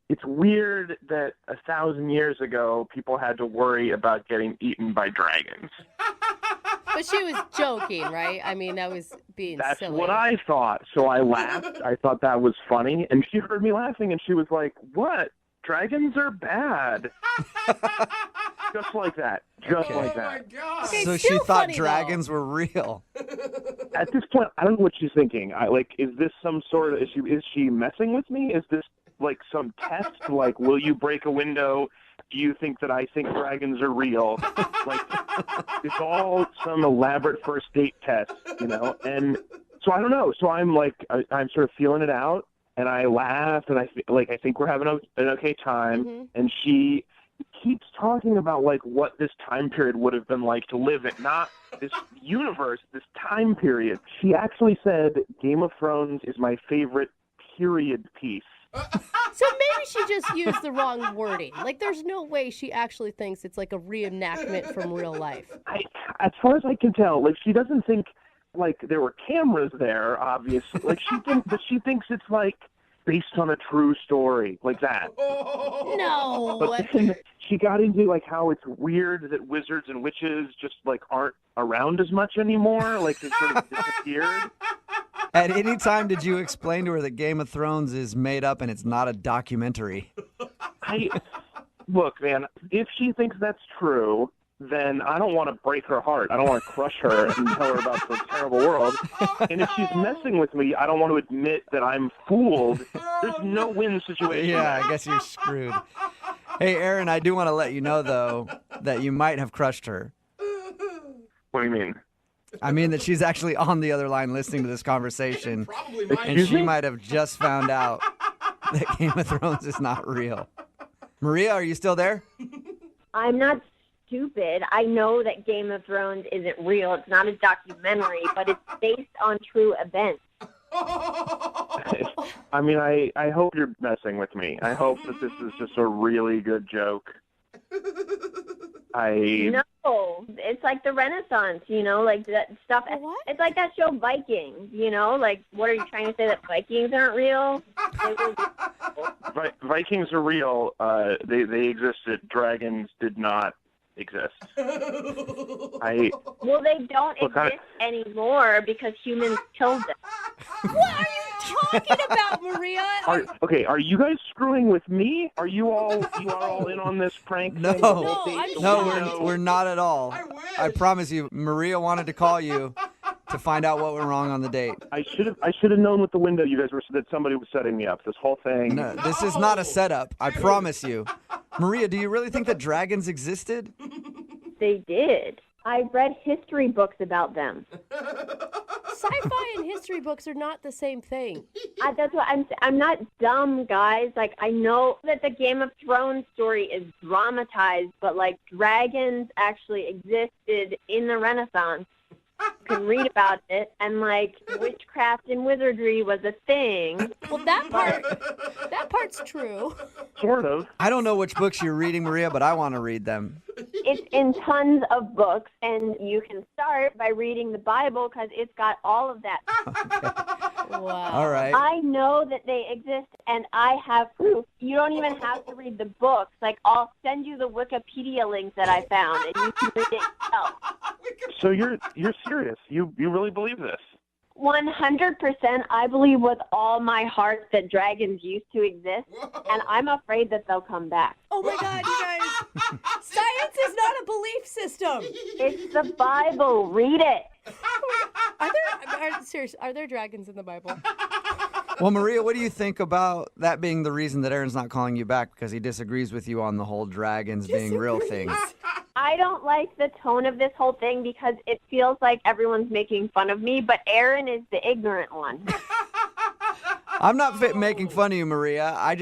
Speaker 10: it's weird that 1,000 years ago people had to worry about getting eaten by dragons.
Speaker 5: But she was joking, right? I mean, that was being
Speaker 10: That's
Speaker 5: silly.
Speaker 10: what I thought. So I laughed. I thought that was funny. And she heard me laughing, and she was like, what? Dragons are bad. Just like that. Just like that.
Speaker 5: Oh my God. Okay,
Speaker 4: so
Speaker 5: still
Speaker 4: she thought
Speaker 5: funny,
Speaker 4: dragons were real.
Speaker 10: At this point, I don't know what she's thinking. Is this some sort of, is she messing with me? Is this like some test? Like, will you break a window? Do you think that I think dragons are real? Like, it's all some elaborate first date test, you know? And so I don't know. So I'm like, I'm sort of feeling it out, and I laugh, and I think we're having an okay time.
Speaker 5: Mm-hmm.
Speaker 10: And she keeps talking about like what this time period would have been like to live in, not this universe, this time period. She actually said Game of Thrones is my favorite period piece.
Speaker 5: So maybe she just used the wrong wording. Like, there's no way she actually thinks it's like a reenactment from real life.
Speaker 10: As far as I can tell, like, she doesn't think like there were cameras there, obviously. Like, she thinks it's like based on a true story, like that.
Speaker 5: No.
Speaker 10: But then she got into like how it's weird that wizards and witches just like aren't around as much anymore. Like they sort of disappeared.
Speaker 4: At any time did you explain to her that Game of Thrones is made up and it's not a documentary?
Speaker 10: Look, man, if she thinks that's true, then I don't want to break her heart. I don't want to crush her and tell her about the terrible world. And if she's messing with me, I don't want to admit that I'm fooled. There's no win situation.
Speaker 4: Yeah, I guess you're screwed. Hey, Aaron, I do want to let you know, though, that you might have crushed her.
Speaker 10: What do you mean?
Speaker 4: I mean that she's actually on the other line listening to this conversation, and she might have just found out that Game of Thrones is not real. Maria, are you still there?
Speaker 9: I'm not stupid. I know that Game of Thrones isn't real. It's not a documentary, but it's based on true events.
Speaker 10: I mean, I hope you're messing with me. I hope that this is just a really good joke.
Speaker 9: No, it's like the Renaissance, like that stuff.
Speaker 5: What?
Speaker 9: It's like that show Vikings, like what are you trying to say, that Vikings aren't real?
Speaker 10: Vikings are real. They existed. Dragons did not exist.
Speaker 9: Well, they don't exist anymore because humans killed them.
Speaker 5: What are you talking about, Maria?
Speaker 10: Are you guys screwing with me? Are you all in on this prank?
Speaker 4: No, we're not at all. I promise you, Maria wanted to call you to find out what went wrong on the date.
Speaker 10: I should have known with the window you guys were that somebody was setting me up. This whole thing.
Speaker 4: No, this is not a setup. I promise you. Maria, do you really think that dragons existed?
Speaker 9: They did. I read history books about them.
Speaker 5: Sci-fi and history books are not the same thing.
Speaker 9: That's what I'm not dumb, guys. Like, I know that the Game of Thrones story is dramatized, but like dragons actually existed in the Renaissance. You can read about it, and like witchcraft and wizardry was a thing.
Speaker 5: Well, that part's true.
Speaker 10: Sort of.
Speaker 4: I don't know which books you're reading, Maria, but I want to read them.
Speaker 9: It's in tons of books, and you can start by reading the Bible because it's got all of that.
Speaker 4: Okay.
Speaker 5: Wow.
Speaker 4: All right.
Speaker 9: I know that they exist, and I have proof. You don't even have to read the books. Like, I'll send you the Wikipedia link that I found, and you can read it yourself.
Speaker 10: So you're serious? You really believe this?
Speaker 9: 100%. I believe with all my heart that dragons used to exist, and I'm afraid that they'll come back.
Speaker 5: Oh my God, you guys! Science is not a belief system.
Speaker 9: It's the Bible. Read it.
Speaker 5: Are there dragons in the Bible?
Speaker 4: Well, Maria, what do you think about that being the reason that Aaron's not calling you back, because he disagrees with you on the whole dragons being real thing?
Speaker 9: I don't like the tone of this whole thing because it feels like everyone's making fun of me, but Aaron is the ignorant one.
Speaker 4: I'm not making fun of you, Maria. I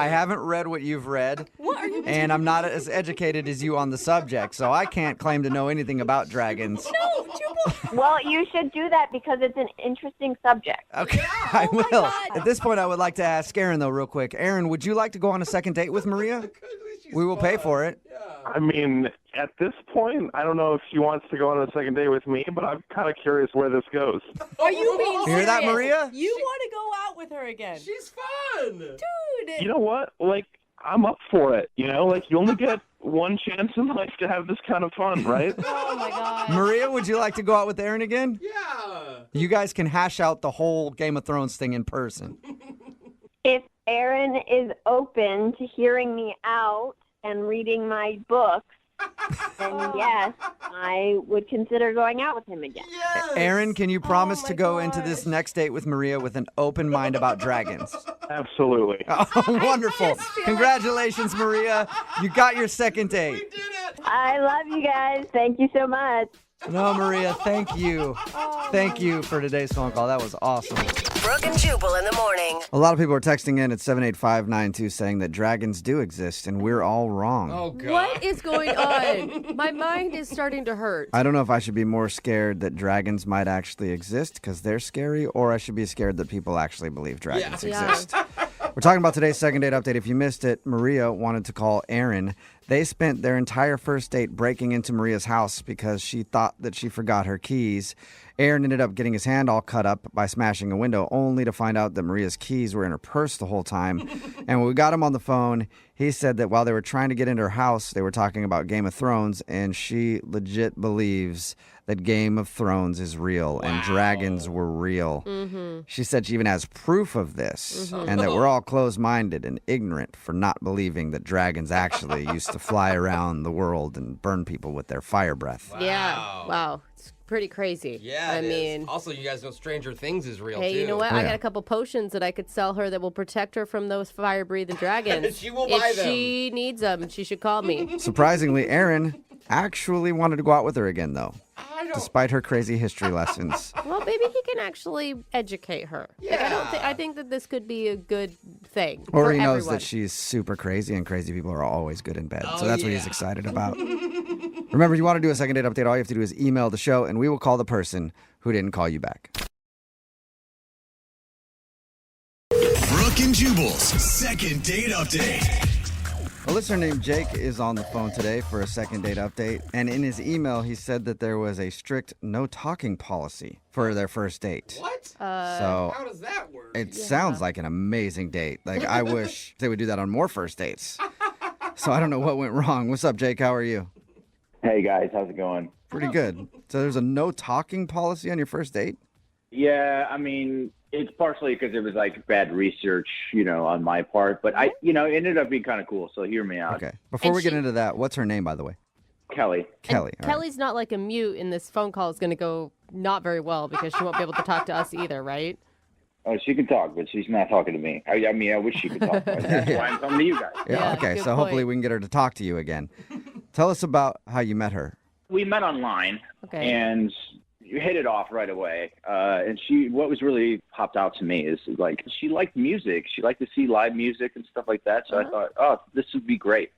Speaker 4: haven't read what you've read.
Speaker 5: What are you
Speaker 4: And I'm not as educated as you on the subject, so I can't claim to know anything about dragons.
Speaker 5: No, Jubal.
Speaker 9: Well, you should do that because it's an interesting subject.
Speaker 4: Okay, I will. At this point, I would like to ask Aaron, though, real quick. Aaron, would you like to go on a second date with Maria? We will pay for it.
Speaker 10: I mean, at this point, I don't know if she wants to go on a second date with me, but I'm kind of curious where this goes.
Speaker 5: Are you being serious?
Speaker 4: You hear that, Maria?
Speaker 5: You want to go out with her again?
Speaker 1: She's fun.
Speaker 5: Dude.
Speaker 10: You know what? Like, I'm up for it. You only get one chance in life to have this kind of fun, right?
Speaker 5: Oh my God.
Speaker 4: Maria, would you like to go out with Aaron again?
Speaker 1: Yeah.
Speaker 4: You guys can hash out the whole Game of Thrones thing in person.
Speaker 9: If Aaron is open to hearing me out and reading my books, then yes, I would consider going out with him again.
Speaker 1: Yes.
Speaker 4: Aaron, can you promise
Speaker 5: my
Speaker 4: to go into this
Speaker 5: gosh.
Speaker 4: next date with Maria with an open mind about dragons?
Speaker 10: Absolutely.
Speaker 4: Oh, wonderful. Congratulations, Maria. You got your second date.
Speaker 1: We did it.
Speaker 9: I love you guys. Thank you so much.
Speaker 4: No, Maria, thank you. Thank you for today's phone call. That was awesome.
Speaker 8: Brooke and Jubal in the morning.
Speaker 4: A lot of people are texting in at 78592 saying that dragons do exist and we're all wrong.
Speaker 1: Oh, God.
Speaker 5: What is going on? My mind is starting to hurt.
Speaker 4: I don't know if I should be more scared that dragons might actually exist because they're scary, or I should be scared that people actually believe dragons exist. We're talking about today's second date update. If you missed it, Maria wanted to call Aaron. They spent their entire first date breaking into Maria's house because she thought that she forgot her keys. Aaron ended up getting his hand all cut up by smashing a window, only to find out that Maria's keys were in her purse the whole time. And when we got him on the phone, he said that while they were trying to get into her house, they were talking about Game of Thrones, and she legit believes that Game of Thrones is real and dragons were real. Mm-hmm. She said she even has proof of this, and that we're all closed-minded and ignorant for not believing that dragons actually used to fly around the world and burn people with their fire breath.
Speaker 5: Yeah. Wow. It's pretty crazy.
Speaker 1: Yeah,
Speaker 5: I mean,
Speaker 1: also, you guys know Stranger Things is real,
Speaker 5: hey,
Speaker 1: too.
Speaker 5: you know what?
Speaker 4: Oh,
Speaker 5: I
Speaker 4: yeah.
Speaker 5: got a couple potions that I could sell her that will protect her from those fire-breathing dragons.
Speaker 1: She will buy
Speaker 5: if
Speaker 1: them.
Speaker 5: she needs them, she should call me.
Speaker 4: Surprisingly, Aaron actually wanted to go out with her again, though, despite her crazy history lessons.
Speaker 5: Well, maybe he can actually educate her.
Speaker 1: Yeah.
Speaker 5: Like, I think that this could be a good thing.
Speaker 4: Or
Speaker 5: for
Speaker 4: he knows
Speaker 5: everyone.
Speaker 4: that she's super crazy, and crazy people are always good in bed. So
Speaker 1: Oh,
Speaker 4: that's what he's excited about. Remember, if you want to do a second date update, all you have to do is email the show, and we will call the person who didn't call you back.
Speaker 3: Brooke and Jubal's second date update.
Speaker 4: A listener named Jake is on the phone today for a second date update, and in his email, he said that there was a strict no-talking policy for their first date.
Speaker 1: What?
Speaker 4: So
Speaker 1: how does that work?
Speaker 4: it sounds like an amazing date. Like, I wish they would do that on more first dates. So I don't know what went wrong. What's up, Jake? How are you?
Speaker 11: Hey, guys. How's it going?
Speaker 4: Pretty good. So there's a no-talking policy on your first date?
Speaker 11: Yeah, I mean, it's partially because it was like bad research, on my part. But it ended up being kind of cool. So hear me out.
Speaker 4: Okay. Before we get into that, what's her name, by the way?
Speaker 11: Kelly.
Speaker 4: Kelly. all right.
Speaker 5: Kelly's not like a mute, and this phone call is going to go not very well because she won't be able to talk to us either, right?
Speaker 11: Oh, she can talk, but she's not talking to me. I wish she could talk. That's why I'm coming to you guys.
Speaker 4: Yeah, okay.
Speaker 5: good
Speaker 4: So hopefully
Speaker 5: point.
Speaker 4: we can get her to talk to you again. Tell us about how you met her.
Speaker 11: We met online,
Speaker 5: Okay.
Speaker 11: and you hit it off right away. And what was really popped out to me is like she liked music. She liked to see live music and stuff like that. So I thought, oh, this would be great.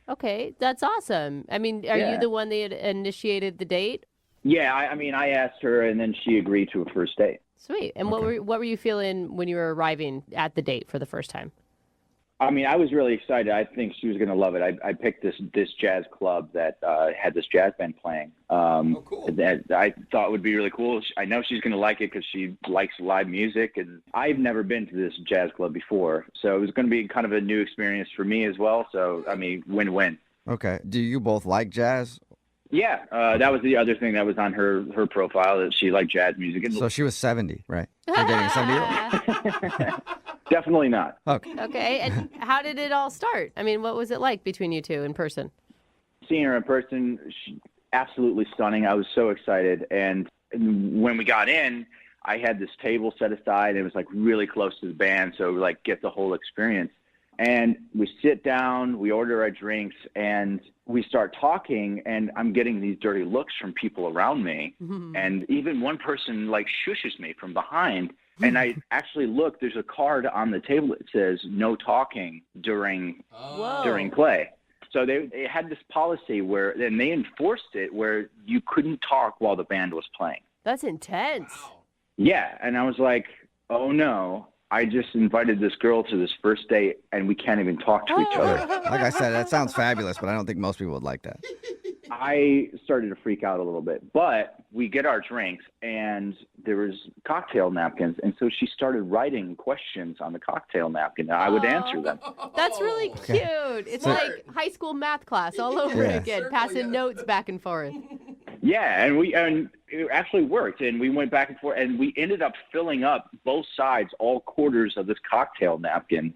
Speaker 5: Okay, that's awesome. I mean, are you the one that initiated the date?
Speaker 11: Yeah, I asked her, and then she agreed to a first date.
Speaker 5: Sweet. And what were you feeling when you were arriving at the date for the first time?
Speaker 11: I mean, I was really excited. I think she was going to love it. I picked this jazz club that had this jazz band playing.
Speaker 1: Cool.
Speaker 11: That I thought would be really cool. I know she's going to like it because she likes live music, and I've never been to this jazz club before. So it was going to be kind of a new experience for me as well. So, I mean, win-win.
Speaker 4: Okay. Do you both like jazz?
Speaker 11: Yeah, that was the other thing that was on her profile, that she liked jazz music. And
Speaker 4: So she was 70, right? You're dating a 70-year-old?
Speaker 11: definitely not.
Speaker 4: Okay.
Speaker 5: Okay, and how did it all start? I mean, what was it like between you two in person?
Speaker 11: Seeing her in person, she, absolutely stunning. I was so excited. And when we got in, I had this table set aside. It was like really close to the band, so we like get the whole experience. And we sit down, we order our drinks, and we start talking, and I'm getting these dirty looks from people around me. And even one person like shushes me from behind. And I actually look, there's a card on the table that says no talking during play. So they had this policy and they enforced it where you couldn't talk while the band was playing.
Speaker 5: That's intense.
Speaker 11: Yeah. And I was like, oh no, I just invited this girl to this first date and we can't even talk to each other.
Speaker 4: Like I said, that sounds fabulous, but I don't think most people would like that.
Speaker 11: I started to freak out a little bit, but we get our drinks and there was cocktail napkins. And so she started writing questions on the cocktail napkin and I would answer them.
Speaker 5: That's really cute. It's like high school math class all over again, passing notes back and forth.
Speaker 11: Yeah, and it actually worked, and we went back and forth, and we ended up filling up both sides, all quarters of this cocktail napkin,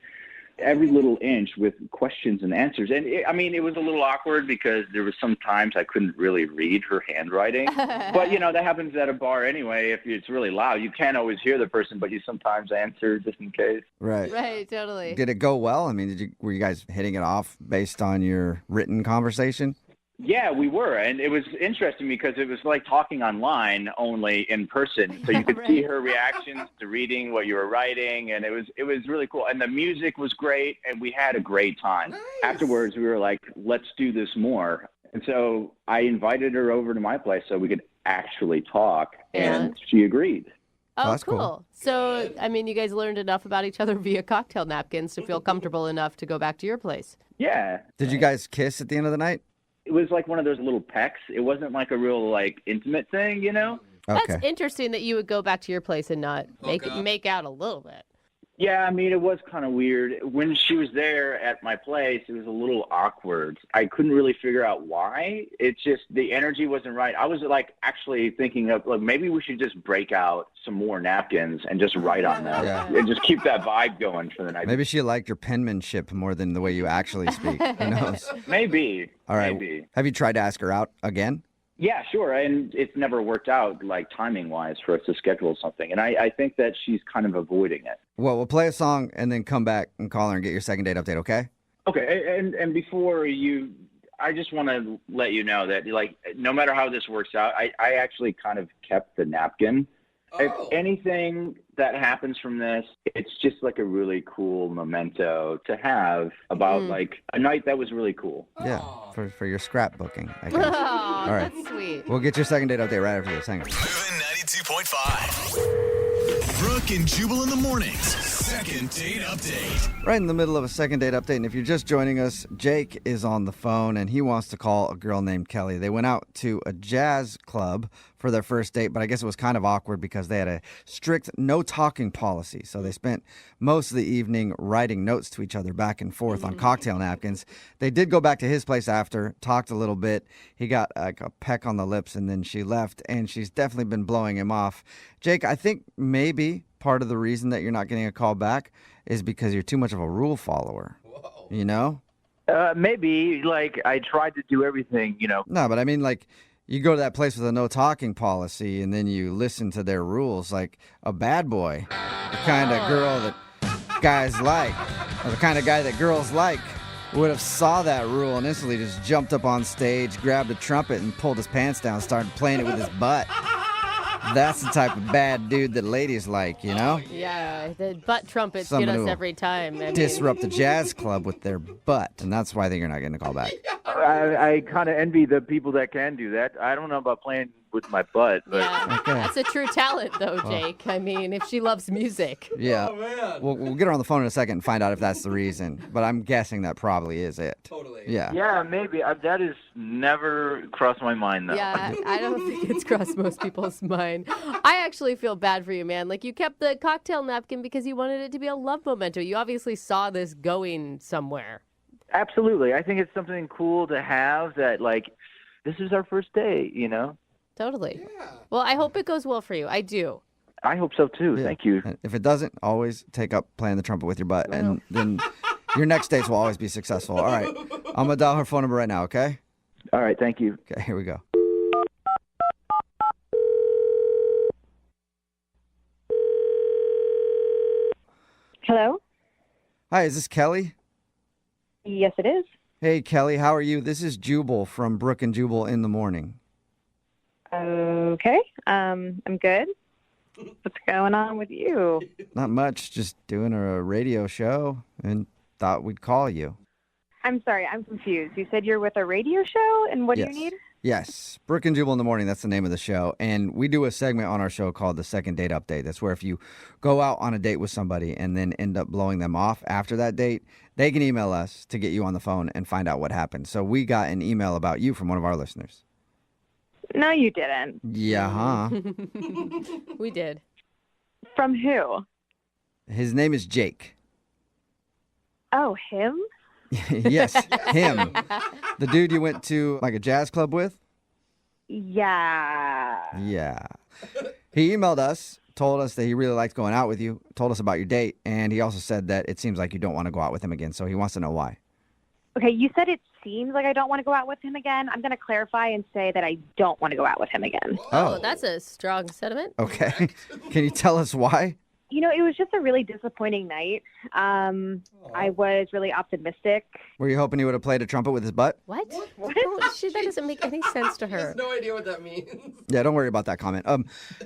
Speaker 11: every little inch with questions and answers. And it was a little awkward because there was some times I couldn't really read her handwriting. But, that happens at a bar anyway. If it's really loud, you can't always hear the person, but you sometimes answer just in case.
Speaker 4: Right.
Speaker 5: Right, totally.
Speaker 4: Did it go well? I mean, were you guys hitting it off based on your written conversation?
Speaker 11: Yeah, we were. And it was interesting because it was like talking online, only in person. So you could see her reactions to reading what you were writing. And it was really cool. And the music was great. And we had a great time. Nice. Afterwards, we were like, let's do this more. And so I invited her over to my place so we could actually talk. And she agreed.
Speaker 5: Oh,
Speaker 4: that's
Speaker 5: cool. So, I mean, you guys learned enough about each other via cocktail napkins to feel comfortable enough to go back to your place.
Speaker 11: Yeah.
Speaker 4: Did you guys kiss at the end of the night?
Speaker 11: It was like one of those little pecks. It wasn't like a real intimate thing,
Speaker 4: Okay.
Speaker 5: That's interesting that you would go back to your place and not make out a little bit.
Speaker 11: Yeah, I mean, it was kind of weird. When she was there at my place, it was a little awkward. I couldn't really figure out why. It's just the energy wasn't right. I was actually thinking of maybe we should just break out some more napkins and just write on them and just keep that vibe going for the night.
Speaker 4: Maybe she liked your penmanship more than the way you actually speak. Who knows?
Speaker 11: Maybe.
Speaker 4: All right.
Speaker 11: Maybe.
Speaker 4: Have you tried to ask her out again?
Speaker 11: Yeah, sure. And it's never worked out timing-wise for us to schedule something. And I think that she's kind of avoiding it.
Speaker 4: Well, we'll play a song and then come back and call her and get your second date update, okay?
Speaker 11: Okay. And before I just want to let you know that no matter how this works out, I actually kind of kept the napkin. If anything that happens from this, it's just a really cool memento to have about a night that was really cool.
Speaker 4: Yeah, for your scrapbooking, I guess. All right.
Speaker 5: That's sweet.
Speaker 4: We'll get your second date update right after this. Hang on.
Speaker 3: Moving 92.5. Brooke Brooke and Jubal in the mornings. Second date update.
Speaker 4: Right in the middle of a second date update, and if you're just joining us, Jake is on the phone, and he wants to call a girl named Kelly. They went out to a jazz club for their first date, but I guess it was kind of awkward because they had a strict no-talking policy. So they spent most of the evening writing notes to each other back and forth on cocktail napkins. They did go back to his place after, talked a little bit. He got like a peck on the lips, and then she left, and she's definitely been blowing him off. Jake, I think maybe part of the reason that you're not getting a call back is because you're too much of a rule follower. Whoa. You know?
Speaker 11: Maybe. Like, I tried to do everything, you know.
Speaker 4: No, but I mean, like, you go to that place with a no-talking policy, and then you listen to their rules like a bad boy, the kind of girl that guys like, or the kind of guy that girls like, would have saw that rule and instantly just jumped up on stage, grabbed a trumpet, and pulled his pants down, started playing it with his butt. That's the type of bad dude that ladies like, you know?
Speaker 5: Yeah, the butt trumpets
Speaker 4: Someone
Speaker 5: get us
Speaker 4: who
Speaker 5: every time.
Speaker 4: disrupt the jazz club with their butt, and that's why I think you're not getting a call back.
Speaker 11: I kind of envy the people that can do that. I don't know about playing with my butt, but
Speaker 5: Yeah, that's a true talent, though, Jake. I mean, if she loves music.
Speaker 4: Yeah.
Speaker 1: Oh, man.
Speaker 4: We'll get her on the phone in a second and find out if that's the reason, but I'm guessing that probably is it.
Speaker 1: Totally.
Speaker 4: Yeah.
Speaker 11: yeah, maybe. That has never crossed my mind, though.
Speaker 5: Yeah, I don't think it's crossed most people's mind. I actually feel bad for you, man. Like, you kept the cocktail napkin because you wanted it to be a love memento. You obviously saw this going somewhere.
Speaker 11: Absolutely. I think it's something cool to have that, like, this is our first date, you know?
Speaker 5: Totally. Yeah. Well, I hope it goes well for you. I do.
Speaker 11: I hope so, too.
Speaker 4: Yeah.
Speaker 11: Thank you.
Speaker 4: And if it doesn't, always take up playing the trumpet with your butt, and then your next dates will always be successful. All right. I'm going to dial her phone number right now, okay?
Speaker 11: All right, thank you.
Speaker 4: Okay, here we go.
Speaker 6: Hello?
Speaker 4: Hi, is this Kelly?
Speaker 6: Yes, it is.
Speaker 4: Hey, Kelly, how are you? This is Jubal from Brooke and Jubal in the morning.
Speaker 6: Okay. I'm good. What's going on with you?
Speaker 4: Not much, just doing a radio show and thought we'd call you.
Speaker 6: I'm sorry, I'm confused. You said you're with a radio show, and what do you need?
Speaker 4: Yes, Brooke and Jubal in the morning, that's the name of the show. And we do a segment on our show called the Second Date Update. That's where if you go out on a date with somebody and then end up blowing them off after that date, they can email us to get you on the phone and find out what happened. So we got an email about you from one of our listeners.
Speaker 6: No, you didn't.
Speaker 4: Yeah, huh?
Speaker 5: We did.
Speaker 6: From who?
Speaker 4: His name is Jake.
Speaker 6: Oh, him?
Speaker 4: Yes, him. The dude you went to like a jazz club with?
Speaker 6: Yeah.
Speaker 4: Yeah. He emailed us, told us that he really liked going out with you, told us about your date, and he also said that it seems like you don't want to go out with him again, so he wants to know why.
Speaker 6: Okay, you said it seems like I don't want to go out with him again. I'm going to clarify and say that I don't want to go out with him again.
Speaker 5: Oh, that's a strong sentiment.
Speaker 4: Okay. Can you tell us why?
Speaker 6: You know, it was just a really disappointing night. I was really optimistic.
Speaker 4: Were you hoping he would have played a trumpet with his butt?
Speaker 5: What? That doesn't make any sense to her.
Speaker 1: He has no idea what that means.
Speaker 4: Yeah, don't worry about that comment.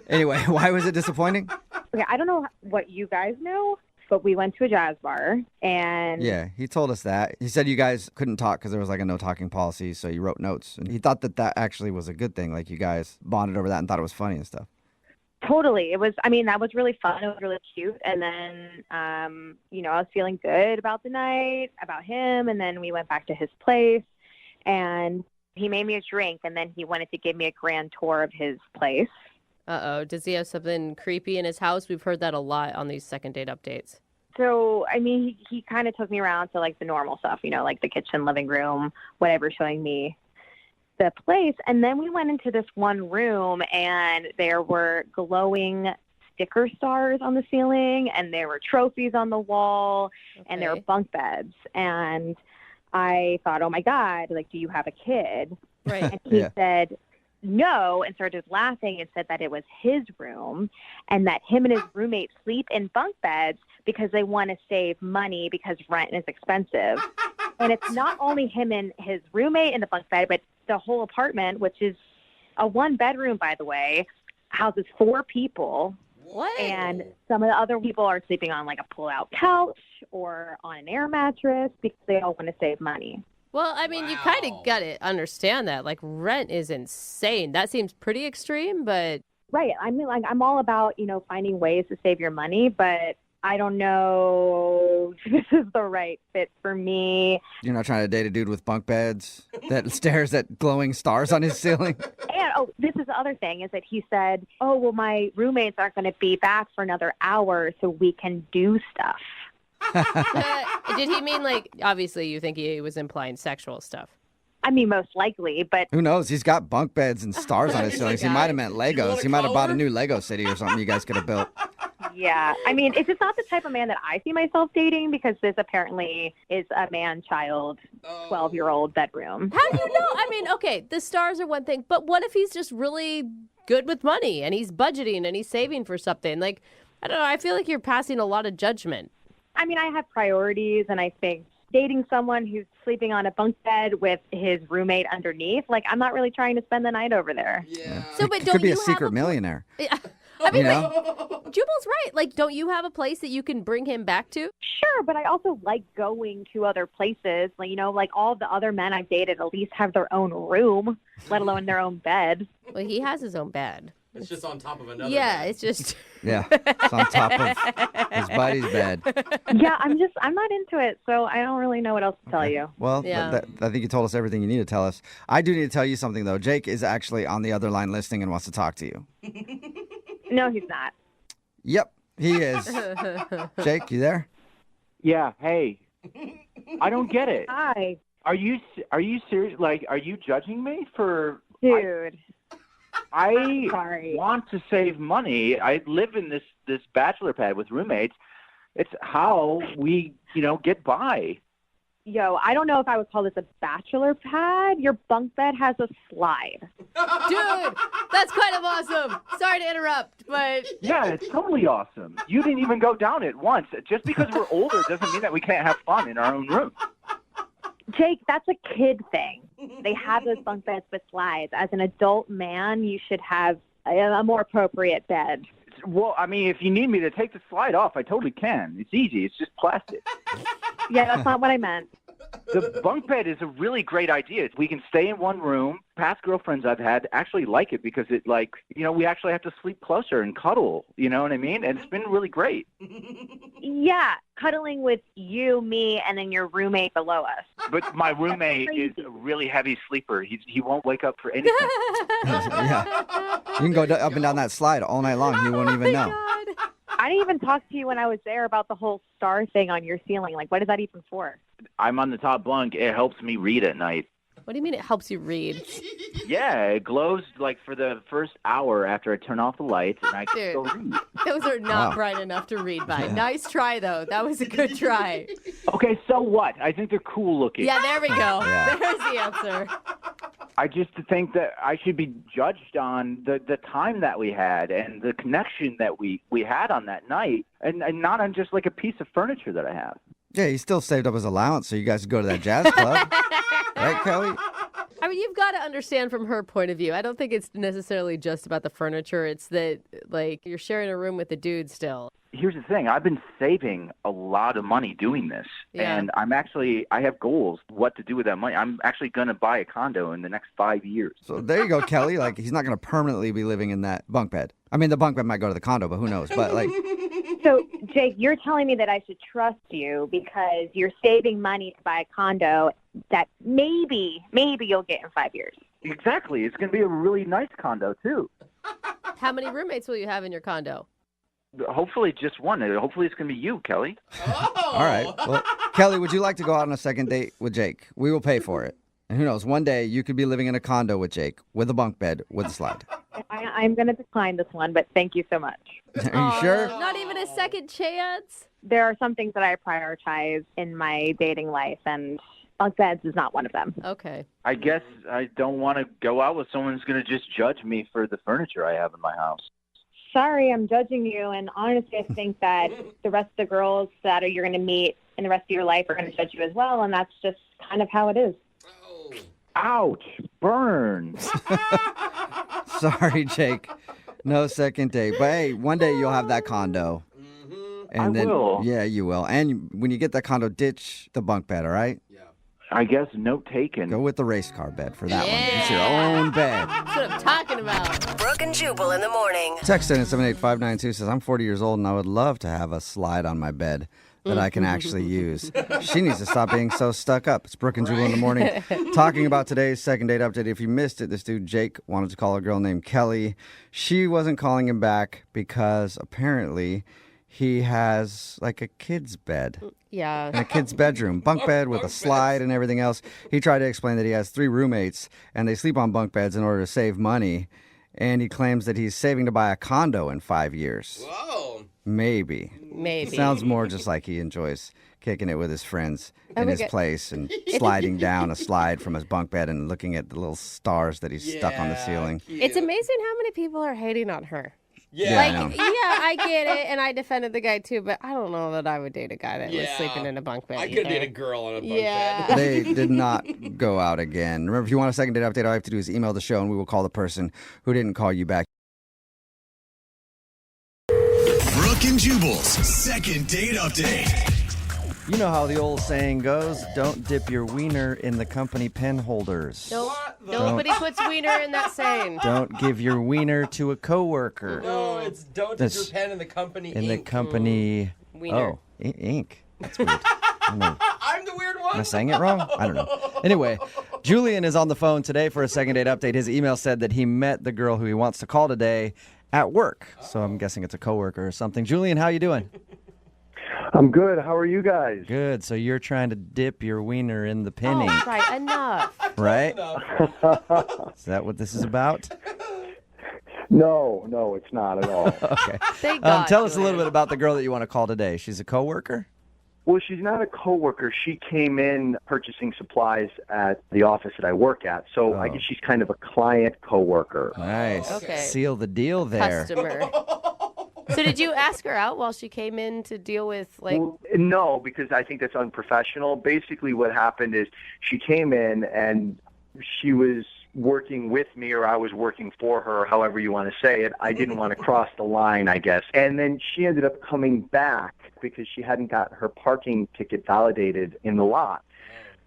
Speaker 4: Anyway, why was it disappointing?
Speaker 6: Okay, I don't know what you guys know, but we went to a jazz bar, and...
Speaker 4: Yeah, he told us that. He said you guys couldn't talk because there was like a no-talking policy, so you wrote notes. And he thought that that actually was a good thing. Like, you guys bonded over that and thought it was funny and stuff.
Speaker 6: Totally. It was, I mean, that was really fun. It was really cute. And then, you know, I was feeling good about the night, about him. And then we went back to his place, and he made me a drink, and then he wanted to give me a grand tour of his place.
Speaker 5: Uh-oh. Does he have something creepy in his house? We've heard that a lot on these second date updates.
Speaker 6: So, I mean, he kind of took me around to, like, the normal stuff, you know, like the kitchen, living room, whatever, showing me the place. And then we went into this one room, and there were glowing sticker stars on the ceiling, and there were trophies on the wall, and there were bunk beds. And I thought, oh my God, like, do you have a kid?
Speaker 5: Right.
Speaker 6: And he said no, and started laughing and said that it was his room, and that him and his roommate sleep in bunk beds because they want to save money because rent is expensive. And it's not only him and his roommate in the bunk bed, but the whole apartment, which is a one-bedroom, by the way, houses 4 people.
Speaker 5: What?
Speaker 6: And some of the other people are sleeping on, like, a pull-out couch or on an air mattress because they all want to save money.
Speaker 5: Well, I mean, you kind of got to understand that. Like, rent is insane. That seems pretty extreme, but...
Speaker 6: Right. I mean, like, I'm all about, finding ways to save your money, but I don't know if this is the right fit for me.
Speaker 4: You're not trying to date a dude with bunk beds that stares at glowing stars on his ceiling?
Speaker 6: And, this is the other thing, is that he said, oh, well, my roommates aren't going to be back for another hour, so we can do stuff.
Speaker 5: Did he mean, like, obviously you think he was implying sexual stuff?
Speaker 6: I mean, most likely, but...
Speaker 4: Who knows? He's got bunk beds and stars on his ceilings. He might have meant Legos. He might have bought a new Lego city or something you guys could have built.
Speaker 6: Yeah. I mean, it's just not the type of man that I see myself dating, because this apparently is a man-child, 12-year-old bedroom.
Speaker 5: How do you know? I mean, okay, the stars are one thing, but what if he's just really good with money and he's budgeting and he's saving for something? Like, I don't know. I feel like you're passing a lot of judgment.
Speaker 6: I mean, I have priorities, and I think dating someone who's sleeping on a bunk bed with his roommate underneath, like, I'm not really trying to spend the night over there.
Speaker 4: Yeah. So, but could be a secret millionaire.
Speaker 5: Yeah. I mean, like, Jubal's right. Like, don't you have a place that you can bring him back to?
Speaker 6: Sure, but I also like going to other places. Like, like all the other men I've dated at least have their own room, let alone their own bed.
Speaker 5: Well, he has his own bed.
Speaker 1: It's just on top of another
Speaker 5: bed.
Speaker 1: It's
Speaker 5: just...
Speaker 4: Yeah, it's on top of his buddy's bed.
Speaker 6: Yeah, I'm not into it, so I don't really know what else to tell you.
Speaker 4: Well, I think you told us everything you need to tell us. I do need to tell you something, though. Jake is actually on the other line listening and wants to talk to you.
Speaker 6: No, he's not.
Speaker 4: Yep, he is. Jake, you there?
Speaker 12: Yeah, hey. I don't get it.
Speaker 6: Hi.
Speaker 12: Are you serious? Like, are you judging me for...
Speaker 6: Dude.
Speaker 12: I want to save money. I live in this bachelor pad with roommates. It's how we, get by.
Speaker 6: Yo, I don't know if I would call this a bachelor pad. Your bunk bed has a slide.
Speaker 5: Dude, that's kind of awesome. Sorry to interrupt, but...
Speaker 12: Yeah, it's totally awesome. You didn't even go down it once. Just because we're older doesn't mean that we can't have fun in our own room.
Speaker 6: Jake, that's a kid thing. They have those bunk beds with slides. As an adult man, you should have a more appropriate bed.
Speaker 12: Well, I mean, if you need me to take the slide off, I totally can. It's easy. It's just plastic.
Speaker 6: Yeah, that's not what I meant.
Speaker 12: The bunk bed is a really great idea. We can stay in one room. Past girlfriends I've had actually like it because it, we actually have to sleep closer and cuddle. You know what I mean? And it's been really great.
Speaker 6: Yeah, cuddling with you, me, and then your roommate below us.
Speaker 12: But my roommate is a really heavy sleeper. He won't wake up for anything.
Speaker 4: Yeah. You can go up and down that slide all night long. You won't even know.
Speaker 6: God. I didn't even talk to you when I was there about the whole star thing on your ceiling. Like, what is that even for?
Speaker 12: I'm on the top bunk. It helps me read at night.
Speaker 5: What do you mean it helps you read?
Speaker 12: Yeah, it glows for the first hour after I turn off the lights, and I can still read.
Speaker 5: Those are not bright enough to read by. Yeah. Nice try, though. That was a good try.
Speaker 12: Okay, so what? I think they're cool looking.
Speaker 5: Yeah, there we go. Yeah. There's the answer.
Speaker 12: I just think that I should be judged on the time that we had and the connection that we had on that night, and not on just like a piece of furniture that I have.
Speaker 4: Yeah, he still saved up his allowance so you guys could go to that jazz club. Right, Kelly?
Speaker 5: I mean, you've got to understand from her point of view. I don't think it's necessarily just about the furniture. It's that, you're sharing a room with a dude still.
Speaker 12: Here's the thing. I've been saving a lot of money doing this.
Speaker 5: Yeah.
Speaker 12: And I have goals what to do with that money. I'm actually going to buy a condo in the next 5 years.
Speaker 4: So there you go, Kelly. He's not going to permanently be living in that bunk bed. I mean, the bunk bed might go to the condo, but who knows? But,
Speaker 6: So, Jake, you're telling me that I should trust you because you're saving money to buy a condo that maybe you'll get in 5 years.
Speaker 12: Exactly. It's going to be a really nice condo, too.
Speaker 5: How many roommates will you have in your condo?
Speaker 12: Hopefully just one. Hopefully it's going to be you, Kelly.
Speaker 4: Oh. All right. Well, Kelly, would you like to go out on a second date with Jake? We will pay for it. And who knows, one day you could be living in a condo with Jake with a bunk bed with a slide.
Speaker 6: I'm going to decline this one, but thank you so much.
Speaker 4: Are you sure?
Speaker 5: Not even a second chance?
Speaker 6: There are some things that I prioritize in my dating life, and bunk beds is not one of them.
Speaker 5: Okay.
Speaker 12: I guess I don't want to go out with someone who's going to just judge me for the furniture I have in my house.
Speaker 6: Sorry, I'm judging you, and honestly, I think that the rest of the girls that you're going to meet in the rest of your life are going to judge you as well, and that's just kind of how it is.
Speaker 12: Ouch, burn.
Speaker 4: Sorry, Jake. No second date. But hey, one day you'll have that condo.
Speaker 12: And I will.
Speaker 4: Yeah, you will. And when you get that condo, ditch the bunk bed, all right?
Speaker 12: Yeah. I guess note taken.
Speaker 4: Go with the race car bed for that one. It's your own bed.
Speaker 5: That's what I'm talking about.
Speaker 8: Brooke and Jubal in the morning.
Speaker 4: Text in at 78592 says, I'm 40 years old and I would love to have a slide on my bed that I can actually use. She needs to stop being so stuck up. It's Brooke and Jubal in the morning. Talking about today's second date update. If you missed it, this dude, Jake, wanted to call a girl named Kelly. She wasn't calling him back because apparently he has like a kid's bed.
Speaker 5: Yeah.
Speaker 4: In a kid's bedroom. Bunk bed with a slide and everything else. He tried to explain that he has 3 roommates and they sleep on bunk beds in order to save money. And he claims that he's saving to buy a condo in 5 years.
Speaker 1: Whoa.
Speaker 4: Maybe. Sounds more just like he enjoys kicking it with his friends in his place and sliding down a slide from his bunk bed and looking at the little stars that he's stuck on the ceiling.
Speaker 5: It's amazing how many people are hating on her.
Speaker 1: Yeah.
Speaker 5: I get it, and I defended the guy too, but I don't know that I would date a guy that was sleeping in a bunk bed.
Speaker 1: I could date a girl on a bunk bed.
Speaker 4: They did not go out again. Remember, if you want a second date update, all you have to do is email the show, and we will call the person who didn't call you back.
Speaker 3: Brooke and Jubal's second date update.
Speaker 4: You know how the old saying goes, don't dip your wiener in the company pen holders.
Speaker 5: Nobody puts wiener in that saying.
Speaker 4: Don't give your wiener to a coworker.
Speaker 1: No, it's don't dip your pen in the company
Speaker 4: in
Speaker 1: ink.
Speaker 4: the company
Speaker 5: wiener.
Speaker 4: Oh, ink. That's weird.
Speaker 1: I'm the weird one.
Speaker 4: Am I saying it wrong? I don't know. Anyway, Julian is on the phone today for a second date update. His email said that he met the girl who he wants to call today at work. So I'm guessing it's a coworker or something. Julian, how you doing?
Speaker 10: I'm good. How are you guys?
Speaker 4: Good. So you're trying to dip your wiener in the pinning.
Speaker 5: Oh, right. Enough.
Speaker 4: Right? Is that what this is about?
Speaker 10: No, it's not at all.
Speaker 4: Okay.
Speaker 5: Thank God,
Speaker 4: Tell us a little bit about the girl that you want to call today. She's a coworker?
Speaker 10: Well, she's not a coworker. She came in purchasing supplies at the office that I work at. So I guess she's kind of a client coworker.
Speaker 4: Nice.
Speaker 5: Okay.
Speaker 4: Seal the deal there.
Speaker 5: Customer. So did you ask her out while she came in to deal with, like...
Speaker 10: Well, no, because I think that's unprofessional. Basically what happened is she came in and she was working with me, or I was working for her, however you want to say it. I didn't want to cross the line, I guess. And then she ended up coming back because she hadn't got her parking ticket validated in the lot.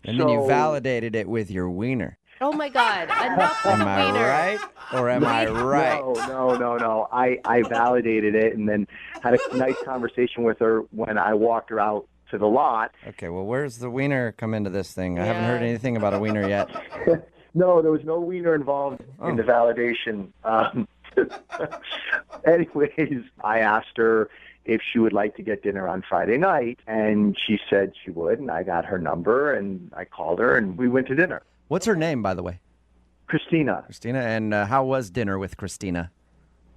Speaker 4: And then you validated it with your wiener.
Speaker 5: Oh, my God. Enough with
Speaker 4: Am
Speaker 5: the
Speaker 4: I
Speaker 5: wiener.
Speaker 4: right? Or am I right?
Speaker 10: No. I validated it and then had a nice conversation with her when I walked her out to the lot.
Speaker 4: Okay, well, where's the wiener come into this thing? I haven't heard anything about a wiener yet.
Speaker 10: No, there was no wiener involved in the validation. Anyways, I asked her if she would like to get dinner on Friday night, and she said she would, and I got her number, and I called her, and we went to dinner.
Speaker 4: What's her name, by the way?
Speaker 10: Christina.
Speaker 4: Christina, and how was dinner with Christina?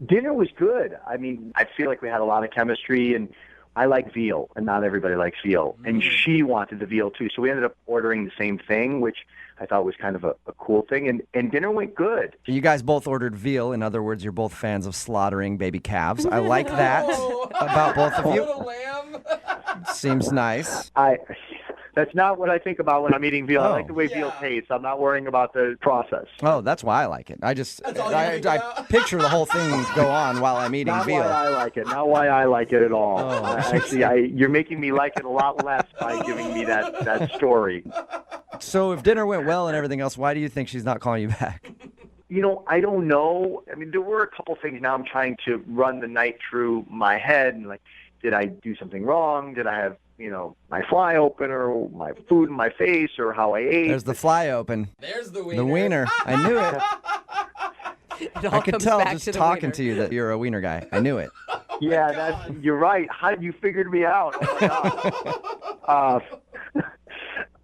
Speaker 10: Dinner was good. I mean, I feel like we had a lot of chemistry, and I like veal, and not everybody likes veal. And she wanted the veal, too. So we ended up ordering the same thing, which I thought was kind of a cool thing. And dinner went good.
Speaker 4: You guys both ordered veal. In other words, you're both fans of slaughtering baby calves. I like that about both of you. Seems nice.
Speaker 10: That's not what I think about when I'm eating veal. I like the way veal tastes. I'm not worrying about the process.
Speaker 4: Oh, that's why I like it. I picture the whole thing go on while I'm eating veal.
Speaker 10: Not why I like it. Not why I like it at all. Actually, you're making me like it a lot less by giving me that story.
Speaker 4: So if dinner went well and everything else, why do you think she's not calling you back?
Speaker 10: You know, I don't know. I mean, there were a couple things. Now I'm trying to run the night through my head and like, did I do something wrong? Did I have, my fly open or my food in my face or how I ate?
Speaker 4: There's the fly open.
Speaker 1: There's the wiener.
Speaker 4: The wiener. I knew it. I could tell just talking to you that you're a wiener guy. I knew it.
Speaker 10: Yeah, you're right. How you figured me out? Oh my God.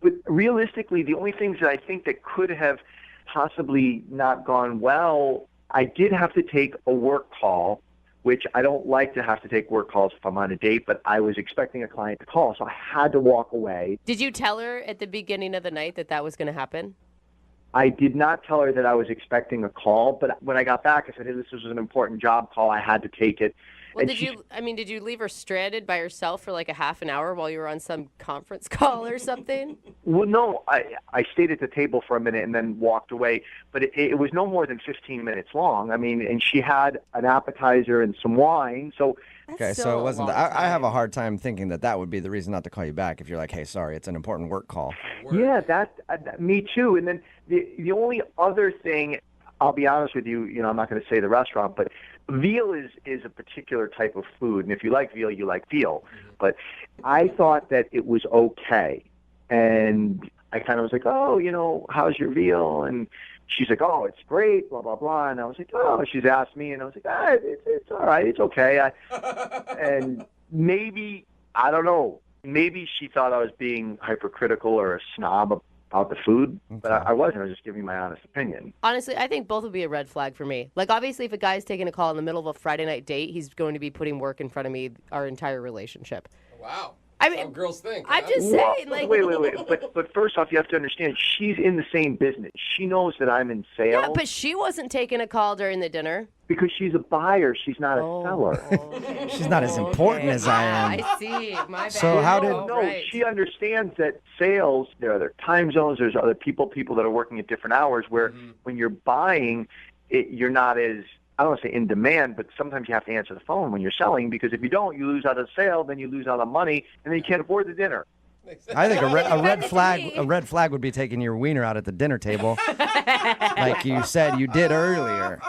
Speaker 10: But realistically, the only things that I think that could have possibly not gone well, I did have to take a work call, which I don't like to have to take work calls if I'm on a date, but I was expecting a client to call, so I had to walk away.
Speaker 5: Did you tell her at the beginning of the night that was going to happen?
Speaker 10: I did not tell her that I was expecting a call, but when I got back, I said, hey, this was an important job call. I had to take it.
Speaker 5: Well, did you leave her stranded by herself for like a half an hour while you were on some conference call or something?
Speaker 10: Well, no, I stayed at the table for a minute and then walked away, but it was no more than 15 minutes long. I mean, and she had an appetizer and some wine, so...
Speaker 4: Okay, so it wasn't. I have a hard time thinking that would be the reason not to call you back if you're like, hey, sorry, it's an important work call.
Speaker 10: Yeah, me too. And then the only other thing, I'll be honest with you, I'm not going to say the restaurant, but veal is a particular type of food, and if you like veal, you like veal. But I thought that it was okay, and I kind of was like, oh, how's your veal? And she's like, oh, it's great, blah, blah, blah. And I was like, oh, she's asked me, and I was like, it's all right, it's okay. And maybe, I don't know, maybe she thought I was being hypercritical or a snob about the food, but I wasn't. I was just giving my honest opinion.
Speaker 5: Honestly, I think both would be a red flag for me. Like, obviously, if a guy's taking a call in the middle of a Friday night date, he's going to be putting work in front of me our entire relationship.
Speaker 1: Wow.
Speaker 5: I mean,
Speaker 1: how girls think.
Speaker 5: I'm just saying, like...
Speaker 10: Wait. But first off, you have to understand, she's in the same business. She knows that I'm in sales.
Speaker 5: Yeah, but she wasn't taking a call during the dinner.
Speaker 10: Because she's a buyer. She's not a seller.
Speaker 5: Okay.
Speaker 4: She's not as important as I am.
Speaker 5: I see. My bad.
Speaker 4: So how did...
Speaker 10: No, she understands that sales, there are other time zones, there's other people that are working at different hours, where when you're buying, you're not as... I don't want to say in demand, but sometimes you have to answer the phone when you're selling, because if you don't, you lose out on sale, then you lose out on money, and then you can't afford the dinner.
Speaker 4: I think a red flag would be taking your wiener out at the dinner table, like you said you did earlier.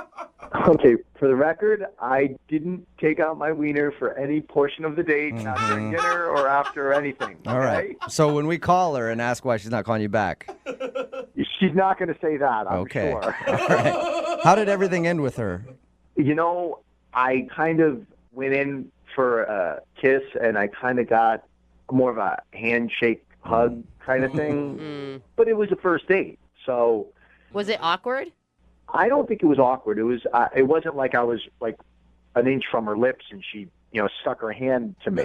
Speaker 10: Okay, for the record, I didn't take out my wiener for any portion of the date, not during dinner or after anything.
Speaker 4: All right. So when we call her and ask why she's not calling you back,
Speaker 10: she's not going to say that, I'm
Speaker 4: okay.
Speaker 10: sure.
Speaker 4: All right. How did everything end with her?
Speaker 10: I kind of went in for a kiss, and I kind of got more of a handshake, hug kind of thing. But it was a first date, so...
Speaker 5: Was it awkward?
Speaker 10: I don't think it was awkward. It was. It wasn't like I was like an inch from her lips and she, stuck her hand to me.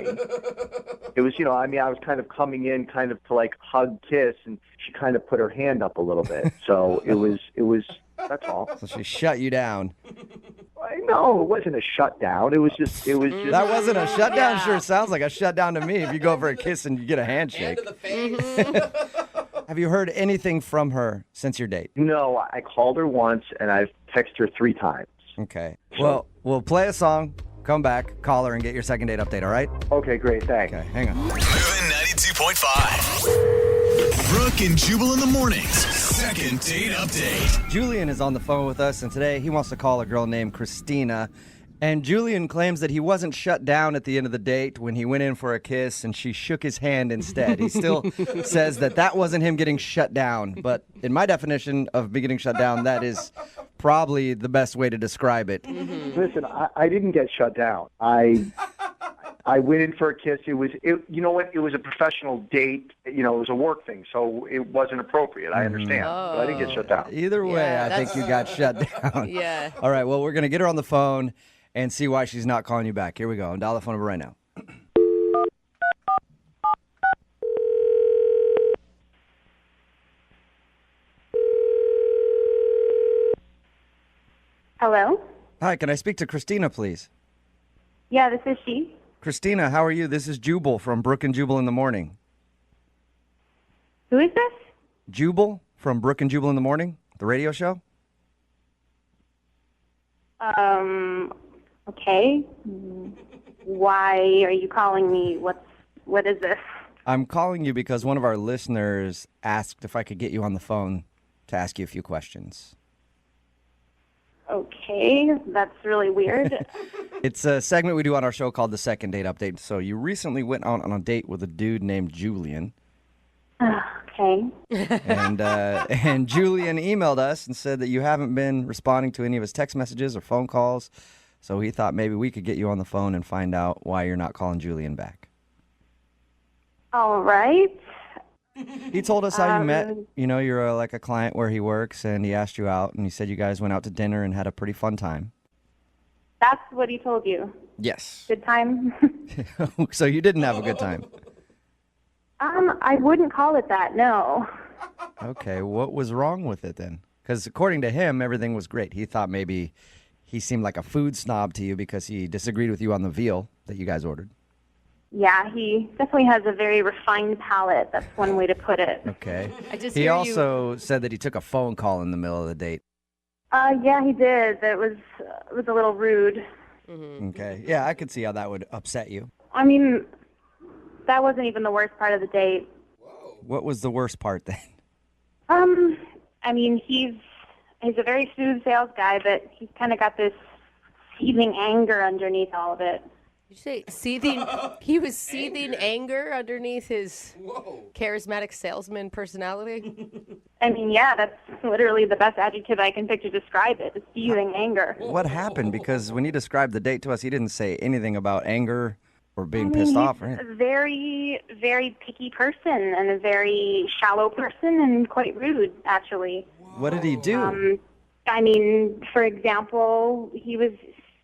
Speaker 10: It was, I was kind of coming in kind of to like hug, kiss, and she kind of put her hand up a little bit. So it was, that's all.
Speaker 4: So she shut you down.
Speaker 10: No, it wasn't a shutdown. It was just.
Speaker 4: That wasn't a shutdown? Sure sounds like a shutdown to me if you go for a kiss and you get a handshake.
Speaker 1: Hand to the face.
Speaker 4: Have you heard anything from her since your date?
Speaker 10: No, I called her once and I've texted her 3 times.
Speaker 4: Okay. Well, we'll play a song, come back, call her, and get your second date update, all right?
Speaker 10: Okay, great. Thanks.
Speaker 4: Okay, hang on.
Speaker 3: Moving 92.5. Brooke and Jubal in the mornings. Second date update.
Speaker 4: Julian is on the phone with us, and today he wants to call a girl named Christina. And Julian claims that he wasn't shut down at the end of the date when he went in for a kiss and she shook his hand instead. He still says that wasn't him getting shut down. But in my definition of getting shut down, that is probably the best way to describe it.
Speaker 10: Listen, I didn't get shut down. I went in for a kiss. It was a professional date. It was a work thing, so it wasn't appropriate. I understand. But I didn't get shut down.
Speaker 4: Either way, I think you got shut down.
Speaker 5: Yeah.
Speaker 4: All right, well, we're going to get her on the phone and see why she's not calling you back. Here we go. I'm dialing the phone number right now.
Speaker 13: Hello?
Speaker 4: Hi, can I speak to Christina, please?
Speaker 13: Yeah, this is she.
Speaker 4: Christina, how are you? This is Jubal from Brooke and Jubal in the Morning.
Speaker 13: Who is this?
Speaker 4: Jubal from Brooke and Jubal in the Morning, the radio show?
Speaker 13: Okay. Why are you calling me? What is this?
Speaker 4: I'm calling you because one of our listeners asked if I could get you on the phone to ask you a few questions.
Speaker 13: Okay, that's really weird.
Speaker 4: It's a segment we do on our show called the Second Date Update. So you recently went out on a date with a dude named Julian.
Speaker 13: Okay.
Speaker 4: And Julian emailed us and said that you haven't been responding to any of his text messages or phone calls. So he thought maybe we could get you on the phone and find out why you're not calling Julian back.
Speaker 13: All right.
Speaker 4: He told us how you met. You're like a client where he works, and he asked you out, and he said you guys went out to dinner and had a pretty fun time.
Speaker 13: That's what he told you?
Speaker 4: Yes.
Speaker 13: Good time?
Speaker 4: So you didn't have a good time?
Speaker 13: I wouldn't call it that, no.
Speaker 4: Okay, what was wrong with it then? Because according to him, everything was great. He thought maybe he seemed like a food snob to you because he disagreed with you on the veal that you guys ordered.
Speaker 13: Yeah, he definitely has a very refined palate. That's one way to put it.
Speaker 4: Okay.
Speaker 5: He
Speaker 4: also said that he took a phone call in the middle of the date.
Speaker 13: Yeah, he did. It was a little rude.
Speaker 5: Mm-hmm.
Speaker 4: Okay. Yeah, I could see how that would upset you.
Speaker 13: I mean, that wasn't even the worst part of the date.
Speaker 4: What was the worst part then?
Speaker 13: I mean, he's a very smooth sales guy, but he's kind of got this seething anger underneath all of it.
Speaker 5: Did you say seething? He was seething anger underneath his charismatic salesman personality?
Speaker 13: I mean, yeah, that's literally the best adjective I can pick to describe it, seething anger.
Speaker 4: What happened? Because when he described the date to us, he didn't say anything about anger or being pissed off or anything.
Speaker 13: He's a very, very picky person and a very shallow person and quite rude, actually.
Speaker 4: What did he do?
Speaker 13: I mean, for example, he was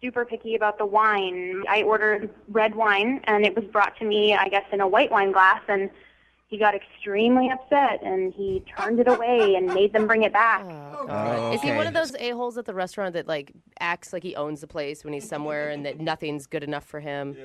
Speaker 13: super picky about the wine. I ordered red wine, and it was brought to me, I guess, in a white wine glass, and he got extremely upset, and he turned it away and made them bring it back.
Speaker 4: Oh,
Speaker 5: Is he one of those a-holes at the restaurant that, like, acts like he owns the place when he's somewhere and that nothing's good enough for him?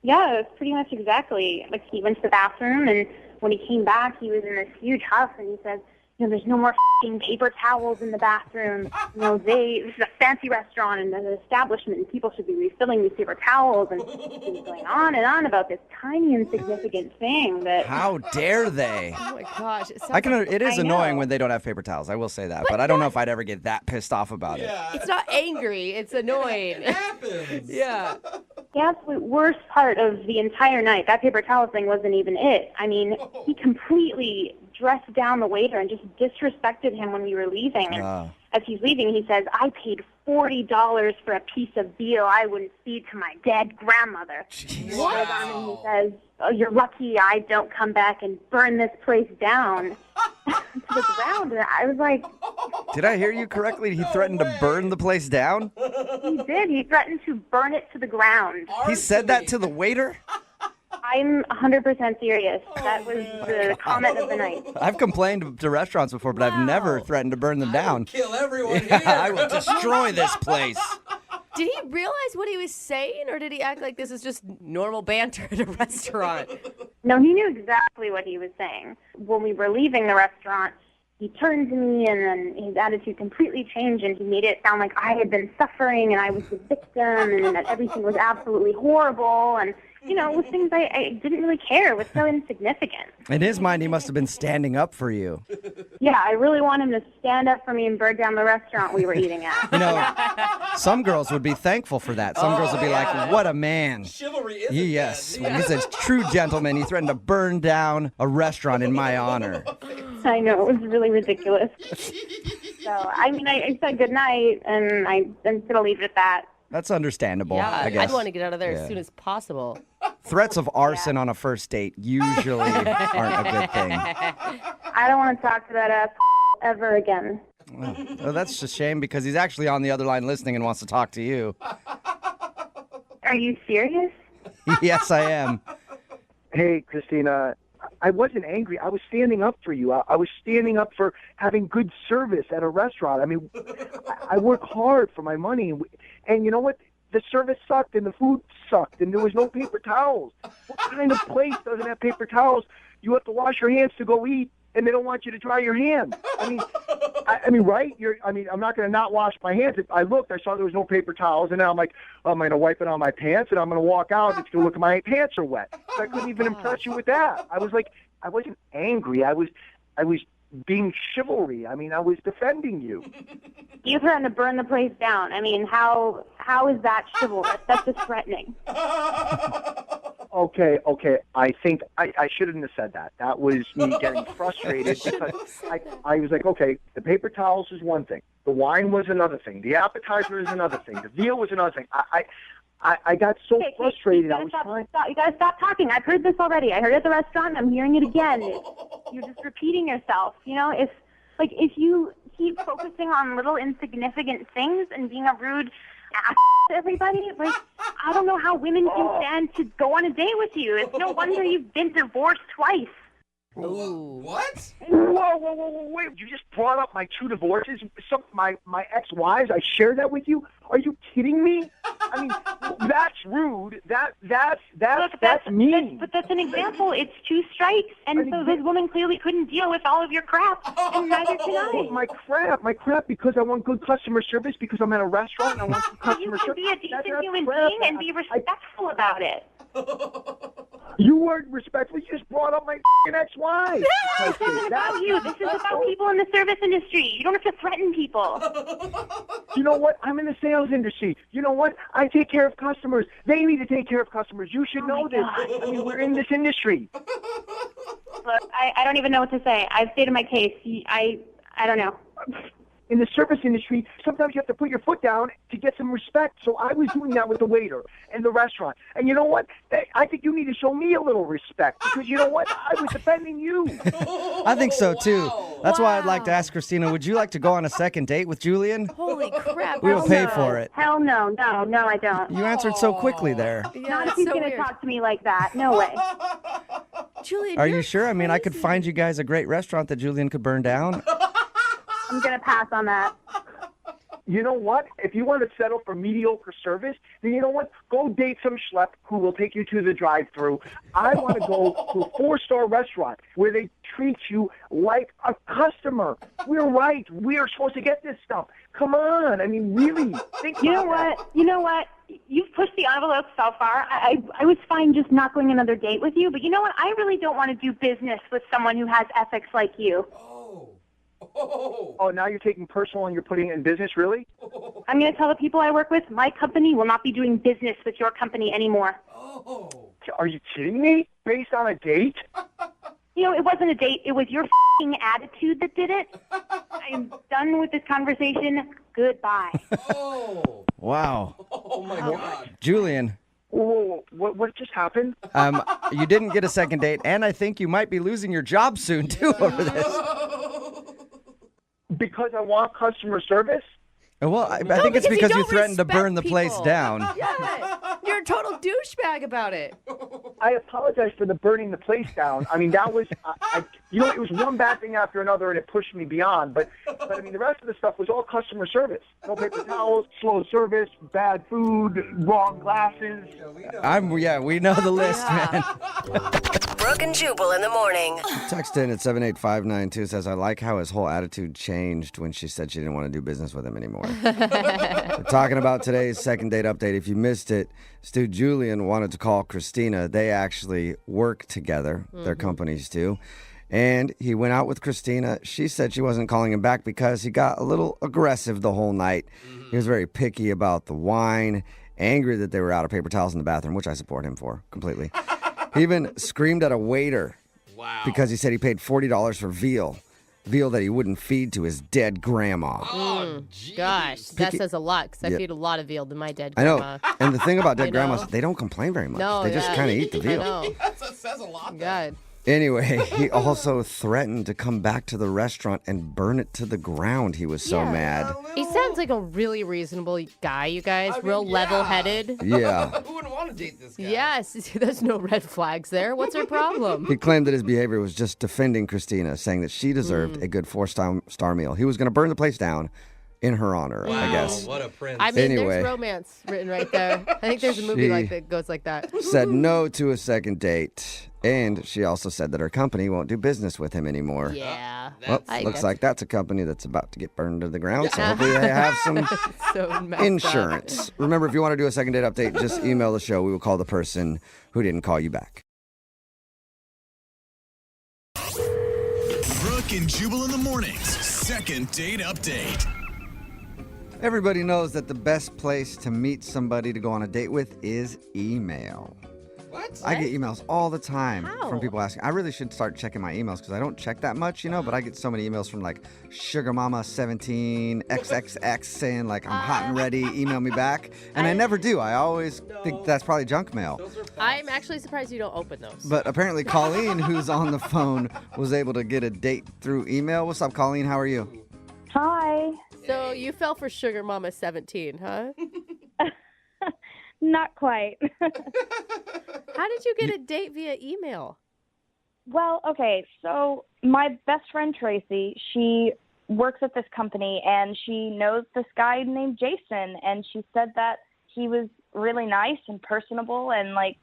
Speaker 13: Yeah, it's pretty much exactly. Like, he went to the bathroom, and when he came back, he was in this huge huff, and he said, there's no more f***ing paper towels in the bathroom. This is a fancy restaurant and an establishment, and people should be refilling these paper towels. And he was going on and on about this tiny, insignificant thing that...
Speaker 4: How dare they?
Speaker 5: Oh, my gosh.
Speaker 4: It is annoying when they don't have paper towels. I will say that. But I don't know if I'd ever get that pissed off about it.
Speaker 5: It's not angry. It's annoying.
Speaker 1: It happens.
Speaker 5: Yeah.
Speaker 13: The absolute worst part of the entire night, that paper towel thing wasn't even it. I mean, he completely dressed down the waiter and just disrespected him when we were leaving. And as he's leaving, he says, I paid $40 for a piece of veal I wouldn't feed to my dead grandmother.
Speaker 5: What?
Speaker 13: And he says, oh, you're lucky I don't come back and burn this place down to the ground. And I was like...
Speaker 4: Did I hear you correctly? He threatened to burn the place down?
Speaker 13: He did. He threatened to burn it to the ground.
Speaker 4: He said that to the waiter?
Speaker 13: I'm 100% serious. That was the comment of the night.
Speaker 4: I've complained to restaurants before, but I've never threatened to burn them down.
Speaker 1: Kill everyone
Speaker 4: Yeah,
Speaker 1: here.
Speaker 4: I will destroy this place.
Speaker 5: Did he realize what he was saying, or did he act like this is just normal banter at a restaurant?
Speaker 13: No, he knew exactly what he was saying. When we were leaving the restaurant, he turned to me, and then his attitude completely changed, and he made it sound like I had been suffering, and I was the victim, and that everything was absolutely horrible, and... it was things I didn't really care. It was so insignificant.
Speaker 4: In his mind, he must have been standing up for you.
Speaker 13: Yeah, I really want him to stand up for me and burn down the restaurant we were eating at.
Speaker 4: Some girls would be thankful for that. Some girls would be like, what a man.
Speaker 1: Chivalry is
Speaker 4: Yes, he's a true gentleman. He threatened to burn down a restaurant in my honor.
Speaker 13: I know, it was really ridiculous. So, I mean, I said goodnight, and I'm going to leave it at that.
Speaker 4: That's understandable,
Speaker 5: Yeah,
Speaker 4: I guess.
Speaker 5: I'd want to get out of there as soon as possible.
Speaker 4: Threats of arson on a first date usually aren't a good thing.
Speaker 13: I don't want to talk to that ass ever again.
Speaker 4: Well, that's a shame because he's actually on the other line listening and wants to talk to you.
Speaker 13: Are you serious?
Speaker 4: Yes, I am.
Speaker 10: Hey, Christina, I wasn't angry. I was standing up for you. I was standing up for having good service at a restaurant. I mean, I work hard for my money. And you know what? The service sucked and the food sucked and there was no paper towels. What kind of place doesn't have paper towels? You have to wash your hands to go eat and they don't want you to dry your hands. I mean, right? I'm not going to not wash my hands. If I looked, I saw there was no paper towels, and now I'm like, I'm going to wipe it on my pants, and I'm going to walk out. It's going to look like my pants are wet. So I couldn't even impress you with that. I was like, I wasn't angry. I was being chivalry. I mean, I was defending you.
Speaker 13: You threatened to burn the place down. I mean, how is that chivalrous? That's just threatening.
Speaker 10: Okay. I think I shouldn't have said that. That was me getting frustrated because I was like, okay, the paper towels is one thing. The wine was another thing. The appetizer is another thing. The veal was another thing. I got so frustrated.
Speaker 13: You gotta stop talking. I've heard this already. I heard it at the restaurant. I'm hearing it again. You're just repeating yourself. If you keep focusing on little insignificant things and being a rude ass to everybody, I don't know how women can stand to go on a date with you. It's no wonder you've been divorced twice.
Speaker 5: Ooh.
Speaker 1: What?
Speaker 10: Whoa, wait. You just brought up my 2 divorces, my ex-wives. I shared that with you. Are you kidding me? I mean, that's rude. That's mean.
Speaker 13: But that's an example. It's 2 strikes, and so this woman clearly couldn't deal with all of your crap, and neither can I.
Speaker 10: My crap, because I want good customer service, because I'm at a restaurant and I want good customer service.
Speaker 13: You can be a decent human being and be respectful about it.
Speaker 10: You weren't respectful. You just brought up my ex-wife.
Speaker 13: This isn't about you. This is about people in the service industry. You don't have to threaten people.
Speaker 10: You know what? I'm in the sales industry. You know what? I take care of customers. They need to take care of customers. You should know this. I mean, we're in this industry.
Speaker 13: Look, I don't even know what to say. I've stated my case. I don't know.
Speaker 10: In the service industry, sometimes you have to put your foot down to get some respect. So I was doing that with the waiter in the restaurant. And you know what? I think you need to show me a little respect because you know what? I was defending you.
Speaker 4: I think so, too. That's why I'd like to ask Christina, would you like to go on a second date with Julian?
Speaker 5: Holy crap.
Speaker 4: We will pay for it.
Speaker 13: Hell no. No, I don't.
Speaker 4: You answered so quickly there.
Speaker 13: Not if he's going to talk to me like that. No way.
Speaker 5: Julian,
Speaker 4: Are you sure? I mean, I could find you guys a great restaurant that Julian could burn down.
Speaker 13: I'm going to pass on that.
Speaker 10: You know what? If you want to settle for mediocre service, then you know what? Go date some schlep who will take you to the drive-thru. I want to go to a 4-star restaurant where they treat you like a customer. We're right. We are supposed to get this stuff. Come on. I mean, really. Think
Speaker 13: You know
Speaker 10: about
Speaker 13: what? You know what? You've pushed the envelope so far. I was fine just not going another date with you, but you know what? I really don't want to do business with someone who has ethics like you.
Speaker 10: Oh, now you're taking personal and you're putting it in business, really?
Speaker 13: I'm going to tell the people I work with, my company will not be doing business with your company anymore.
Speaker 10: Are you kidding me? Based on a date?
Speaker 13: You know, it wasn't a date. It was your f***ing attitude that did it. I'm done with this conversation. Goodbye.
Speaker 4: Wow.
Speaker 1: Oh, my God.
Speaker 4: Julian.
Speaker 10: Whoa, what just happened?
Speaker 4: You didn't get a second date, and I think you might be losing your job soon, too, over this.
Speaker 10: Because I want customer service?
Speaker 4: Well, I think it's because you threatened to burn the place
Speaker 5: people.
Speaker 4: down.
Speaker 5: Yeah, you're a total douchebag about it.
Speaker 10: I apologize for the burning the place down. I mean, that was, it was one bad thing after another, and it pushed me beyond. But I mean, the rest of the stuff was all customer service. No paper towels, slow service, bad food, wrong glasses.
Speaker 4: We know the list, man.
Speaker 8: Brooke and Jubal in the morning.
Speaker 4: Text in at 78592 says, I like how his whole attitude changed when she said she didn't want to do business with him anymore. We're talking about today's second date update. If you missed it, Stu Julian wanted to call Christina. They actually work together, their companies do. And he went out with Christina. She said she wasn't calling him back because he got a little aggressive the whole night. He was very picky about the wine, angry that they were out of paper towels in the bathroom, which I support him for completely. He even screamed at a waiter because he said he paid $40 for veal that he wouldn't feed to his dead grandma.
Speaker 5: Oh, gosh, that says a lot because I feed a lot of veal to my dead
Speaker 4: I
Speaker 5: grandma.
Speaker 4: know. And the thing about dead grandmas, they don't complain very much.
Speaker 5: No,
Speaker 4: they just kind of eat the veal.
Speaker 5: I know.
Speaker 1: That says a lot.
Speaker 5: God.
Speaker 4: Anyway, he also threatened to come back to the restaurant and burn it to the ground. He was so mad.
Speaker 5: He sounds like a really reasonable guy, you guys. Real level-headed.
Speaker 4: Yeah.
Speaker 1: Who wouldn't want to date this guy?
Speaker 5: Yes. There's no red flags there. What's her problem?
Speaker 4: He claimed that his behavior was just defending Christina, saying that she deserved a good 4-star meal. He was going to burn the place down in her honor, I guess.
Speaker 1: What a prince.
Speaker 5: I mean,
Speaker 4: Anyway.
Speaker 5: there's romance written right there. I think there's a movie that goes like that.
Speaker 4: Said no to a second date. And she also said that her company won't do business with him anymore.
Speaker 5: Yeah.
Speaker 4: Well, looks like that's a company that's about to get burned to the ground. So hopefully they have some insurance. Remember, if you want to do a second date update, just email the show. We will call the person who didn't call you back.
Speaker 3: Brooke and Jubal in the mornings. Second date update.
Speaker 4: Everybody knows that the best place to meet somebody to go on a date with is email.
Speaker 1: What?
Speaker 4: I get emails all the time
Speaker 5: How?
Speaker 4: from people asking. I really should start checking my emails because I don't check that much, but I get so many emails from like Sugar Mama 17 XXX saying like I'm hot and ready, email me back. And I never do. I always think that's probably junk mail.
Speaker 5: I'm actually surprised you don't open those.
Speaker 4: But apparently Colleen, who's on the phone, was able to get a date through email. What's up, Colleen? How are you?
Speaker 13: Hi.
Speaker 5: So you fell for Sugar Mama 17, huh?
Speaker 13: Not quite.
Speaker 5: How did you get a date via email?
Speaker 13: Well, okay, so my best friend Tracy, she works at this company, and she knows this guy named Jason, and she said that he was really nice and personable, and, like,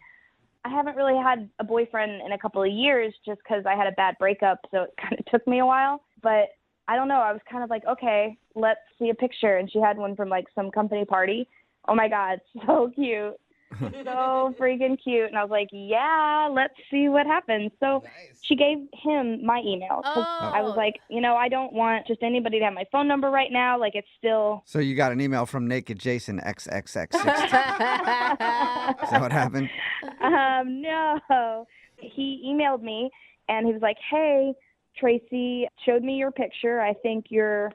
Speaker 13: I haven't really had a boyfriend in a couple of years just because I had a bad breakup, so it kind of took me a while, but I don't know, I was kind of like, okay, let's see a picture, and she had one from, like, some company party. Oh, my God, so cute. So freaking cute. And I was like, yeah, let's see what happens. So she gave him my email. I was like, I don't want just anybody to have my phone number right now. Like, it's still.
Speaker 4: So you got an email from Naked Jason XXX. Is that what happened?
Speaker 13: No. He emailed me, and he was like, hey, Tracy showed me your picture. I think you're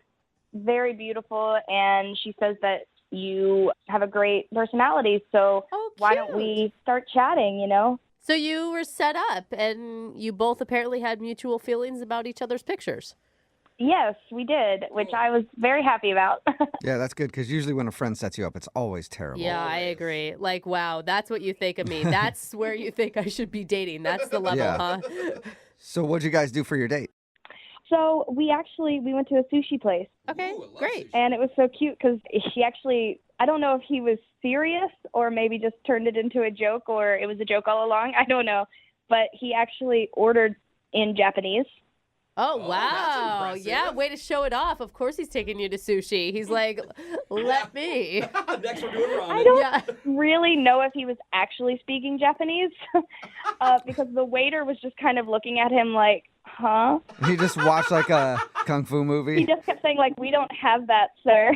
Speaker 13: very beautiful. And she says that you have a great personality, so why don't we start chatting,
Speaker 5: So you were set up, and you both apparently had mutual feelings about each other's pictures.
Speaker 13: Yes, we did, which I was very happy about.
Speaker 4: Yeah, that's good, because usually when a friend sets you up, it's always terrible.
Speaker 5: Yeah, I agree. Like, wow, that's what you think of me. That's where you think I should be dating. That's the level, huh?
Speaker 4: So what'd you guys do for your date?
Speaker 13: So we went to a sushi place.
Speaker 5: Okay, great.
Speaker 13: And it was so cute because he actually, I don't know if he was serious or maybe just turned it into a joke or it was a joke all along. I don't know. But he actually ordered in Japanese.
Speaker 5: Oh, wow. Yeah, way to show it off. Of course he's taking you to sushi. He's like, let me.
Speaker 14: Next we're doing ramen.
Speaker 13: I don't really know if he was actually speaking Japanese because the waiter was just kind of looking at him like, huh?
Speaker 4: He just watched like a kung fu movie.
Speaker 13: He just kept saying, like, we don't have that, sir.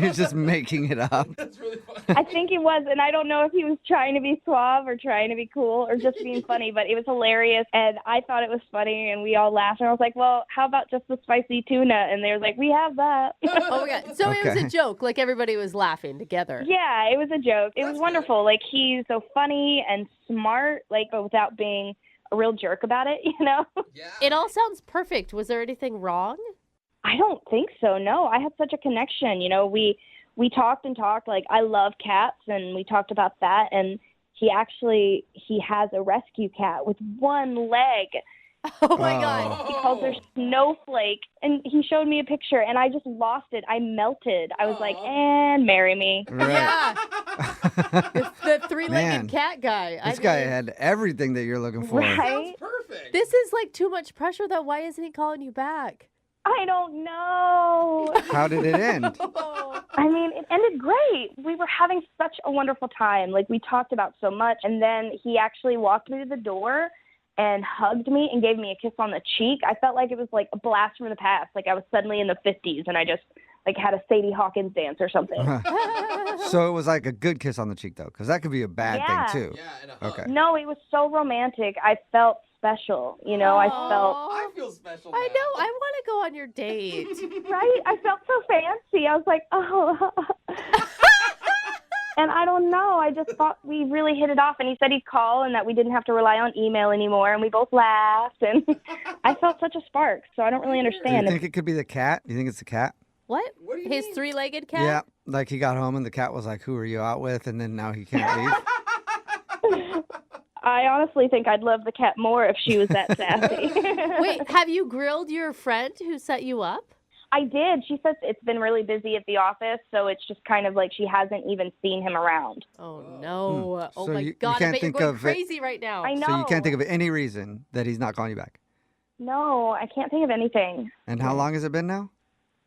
Speaker 4: He's just making it up.
Speaker 14: That's really funny.
Speaker 13: I think he was, and I don't know if he was trying to be suave or trying to be cool or just being funny, but it was hilarious, and I thought it was funny, and we all laughed, and I was like, well, how about just the spicy tuna? And they were like, we have that.
Speaker 5: Oh, my God. So it was a joke. Like, everybody was laughing together.
Speaker 13: Yeah, it was a joke. It was wonderful. Like, he's so funny and smart, like, but without being a real jerk about it,
Speaker 14: Yeah.
Speaker 5: It all sounds perfect. Was there anything wrong?
Speaker 13: I don't think so. No, I had such a connection. We talked and talked. Like, I love cats, and we talked about that. And he has a rescue cat with one leg.
Speaker 5: Oh, my God.
Speaker 13: He calls her Snowflake. And he showed me a picture, and I just lost it. I melted. I was like, and marry me.
Speaker 4: Right.
Speaker 5: Yeah. the three-legged cat guy.
Speaker 4: This guy had everything that you're looking for.
Speaker 13: Right?
Speaker 14: Perfect.
Speaker 5: This is like too much pressure, though. Why isn't he calling you back?
Speaker 13: I don't know.
Speaker 4: How did it end?
Speaker 13: I mean, it ended great. We were having such a wonderful time. Like, we talked about so much. And then he actually walked me to the door and hugged me and gave me a kiss on the cheek. I felt like it was like a blast from the past. Like I was suddenly in the 50s and I just like had a Sadie Hawkins dance or something.
Speaker 4: So it was like a good kiss on the cheek, though, because that could be a bad thing, too.
Speaker 14: Yeah, and a hug.
Speaker 4: Okay.
Speaker 13: No, it was so romantic. I felt special.
Speaker 14: I feel special now.
Speaker 5: I know. I want to go on your date.
Speaker 13: Right? I felt so fancy. I was like, oh. And I don't know. I just thought we really hit it off. And he said he'd call and that we didn't have to rely on email anymore. And we both laughed. And I felt such a spark. So I don't really
Speaker 4: Do
Speaker 13: understand.
Speaker 4: you think it could be the cat? Do you think it's the cat?
Speaker 5: What?
Speaker 14: What do you
Speaker 5: His
Speaker 14: mean?
Speaker 5: three-legged cat?
Speaker 4: Yeah. Like he got home and the cat was like, who are you out with? And then now he can't leave.
Speaker 13: I honestly think I'd love the cat more if she was that sassy.
Speaker 5: Wait, have you grilled your friend who set you up?
Speaker 13: I did. She says it's been really busy at the office, so it's just kind of like she hasn't even seen him around.
Speaker 5: Oh, no. Oh,
Speaker 4: So
Speaker 5: my
Speaker 4: you
Speaker 5: God. I
Speaker 4: can't
Speaker 5: bet you're
Speaker 4: think
Speaker 5: going
Speaker 4: of it-
Speaker 5: crazy right now.
Speaker 13: I know.
Speaker 4: So you can't think of any reason that he's not calling you back.
Speaker 13: No, I can't think of anything.
Speaker 4: And how long has it been now?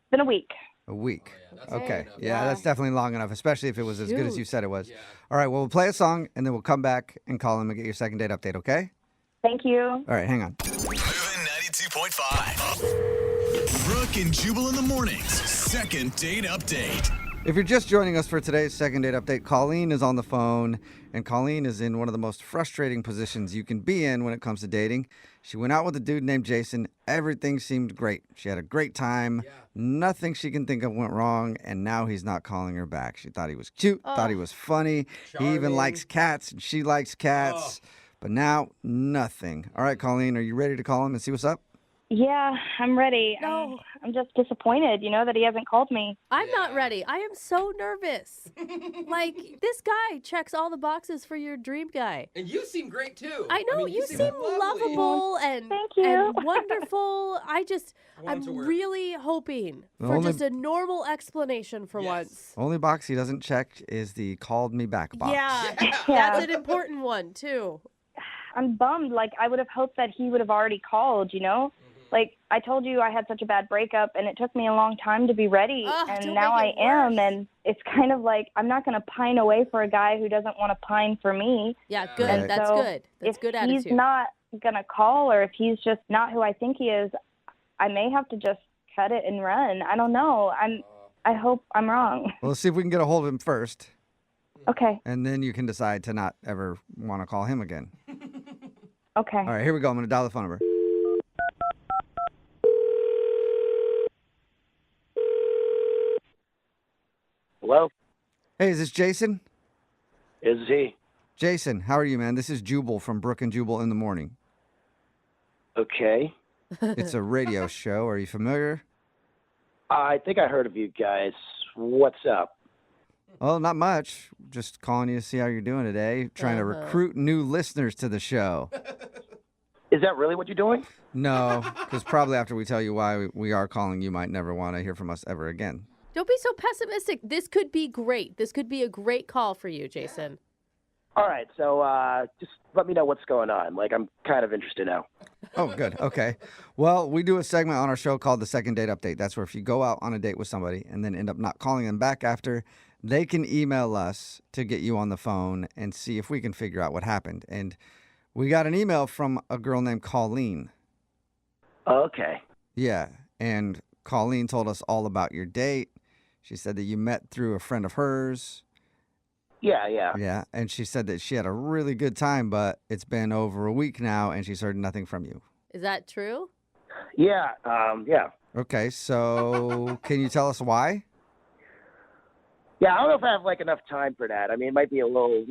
Speaker 13: It's been a week.
Speaker 4: A week.
Speaker 14: that's
Speaker 4: Okay.
Speaker 14: enough.
Speaker 4: Yeah, that's definitely long enough, especially if it was as good as
Speaker 5: Shoot.
Speaker 4: you said it was. All right, well, we'll play a song, and then we'll come back and call him and get your second date update, okay?
Speaker 13: Thank you.
Speaker 4: All right, hang on.
Speaker 3: Moving 92.5. Brooke and Jubal in the mornings. Second date update.
Speaker 4: If you're just joining us for today's second date update, Colleen is on the phone, and Colleen is in one of the most frustrating positions you can be in when it comes to dating. She went out with a dude named Jason. Everything seemed great. She had a great time. Nothing she can think of went wrong, and now he's not calling her back. She thought he was cute, thought he was funny. He even
Speaker 14: Charming.
Speaker 4: likes cats, and she likes cats. But now, nothing. All right, Colleen, are you ready to call him and see what's up?
Speaker 13: Yeah, I'm ready.
Speaker 5: No.
Speaker 13: I'm just disappointed, that he hasn't called me.
Speaker 5: I'm not ready. I am so nervous. Like, this guy checks all the boxes for your dream guy.
Speaker 14: And you seem great, too.
Speaker 5: I know. You seem lovable and wonderful. I'm really hoping for just a normal explanation for once.
Speaker 4: Only box he doesn't check is the called me back box.
Speaker 5: Yeah, that's an important one, too.
Speaker 13: I'm bummed. Like, I would have hoped that he would have already called, Like, I told you I had such a bad breakup, and it took me a long time to be ready, and now I am, and it's kind of like I'm not going to pine away for a guy who doesn't want to pine for me.
Speaker 5: Yeah, good.
Speaker 13: And
Speaker 5: That's
Speaker 13: so
Speaker 5: good. That's good attitude.
Speaker 13: If he's not going to call, or if he's just not who I think he is, I may have to just cut it and run. I don't know. I hope I'm wrong.
Speaker 4: Well, let's see if we can get a hold of him first.
Speaker 13: Okay.
Speaker 4: And then you can decide to not ever want to call him again.
Speaker 13: Okay.
Speaker 4: All right, here we go. I'm going to dial the phone number.
Speaker 15: Hello?
Speaker 4: Hey, is this Jason?
Speaker 15: Is he?
Speaker 4: Jason, how are you, man? This is Jubal from Brooke and Jubal in the Morning.
Speaker 15: Okay.
Speaker 4: It's a radio show. Are you familiar?
Speaker 15: I think I heard of you guys. What's up?
Speaker 4: Well, not much. Just calling you to see how you're doing today. Trying to recruit new listeners to the show.
Speaker 15: Is that really what you're doing?
Speaker 4: No, because probably after we tell you why we are calling, you might never want to hear from us ever again.
Speaker 5: Don't be so pessimistic. This could be great. This could be a great call for you, Jason.
Speaker 15: All right, so just let me know what's going on. Like, I'm kind of interested now.
Speaker 4: Oh, good. Okay. Well, we do a segment on our show called the Second Date Update. That's where if you go out on a date with somebody and then end up not calling them back after, they can email us to get you on the phone and see if we can figure out what happened. And we got an email from a girl named Colleen.
Speaker 15: Okay.
Speaker 4: Yeah, and Colleen told us all about your date. She said that you met through a friend of hers.
Speaker 15: Yeah.
Speaker 4: Yeah, and she said that she had a really good time, but it's been over a week now, and she's heard nothing from you.
Speaker 5: Is that true?
Speaker 15: Yeah.
Speaker 4: Okay, so can you tell us why?
Speaker 15: Yeah, I don't know if I have, enough time for that. I mean, it might be a little,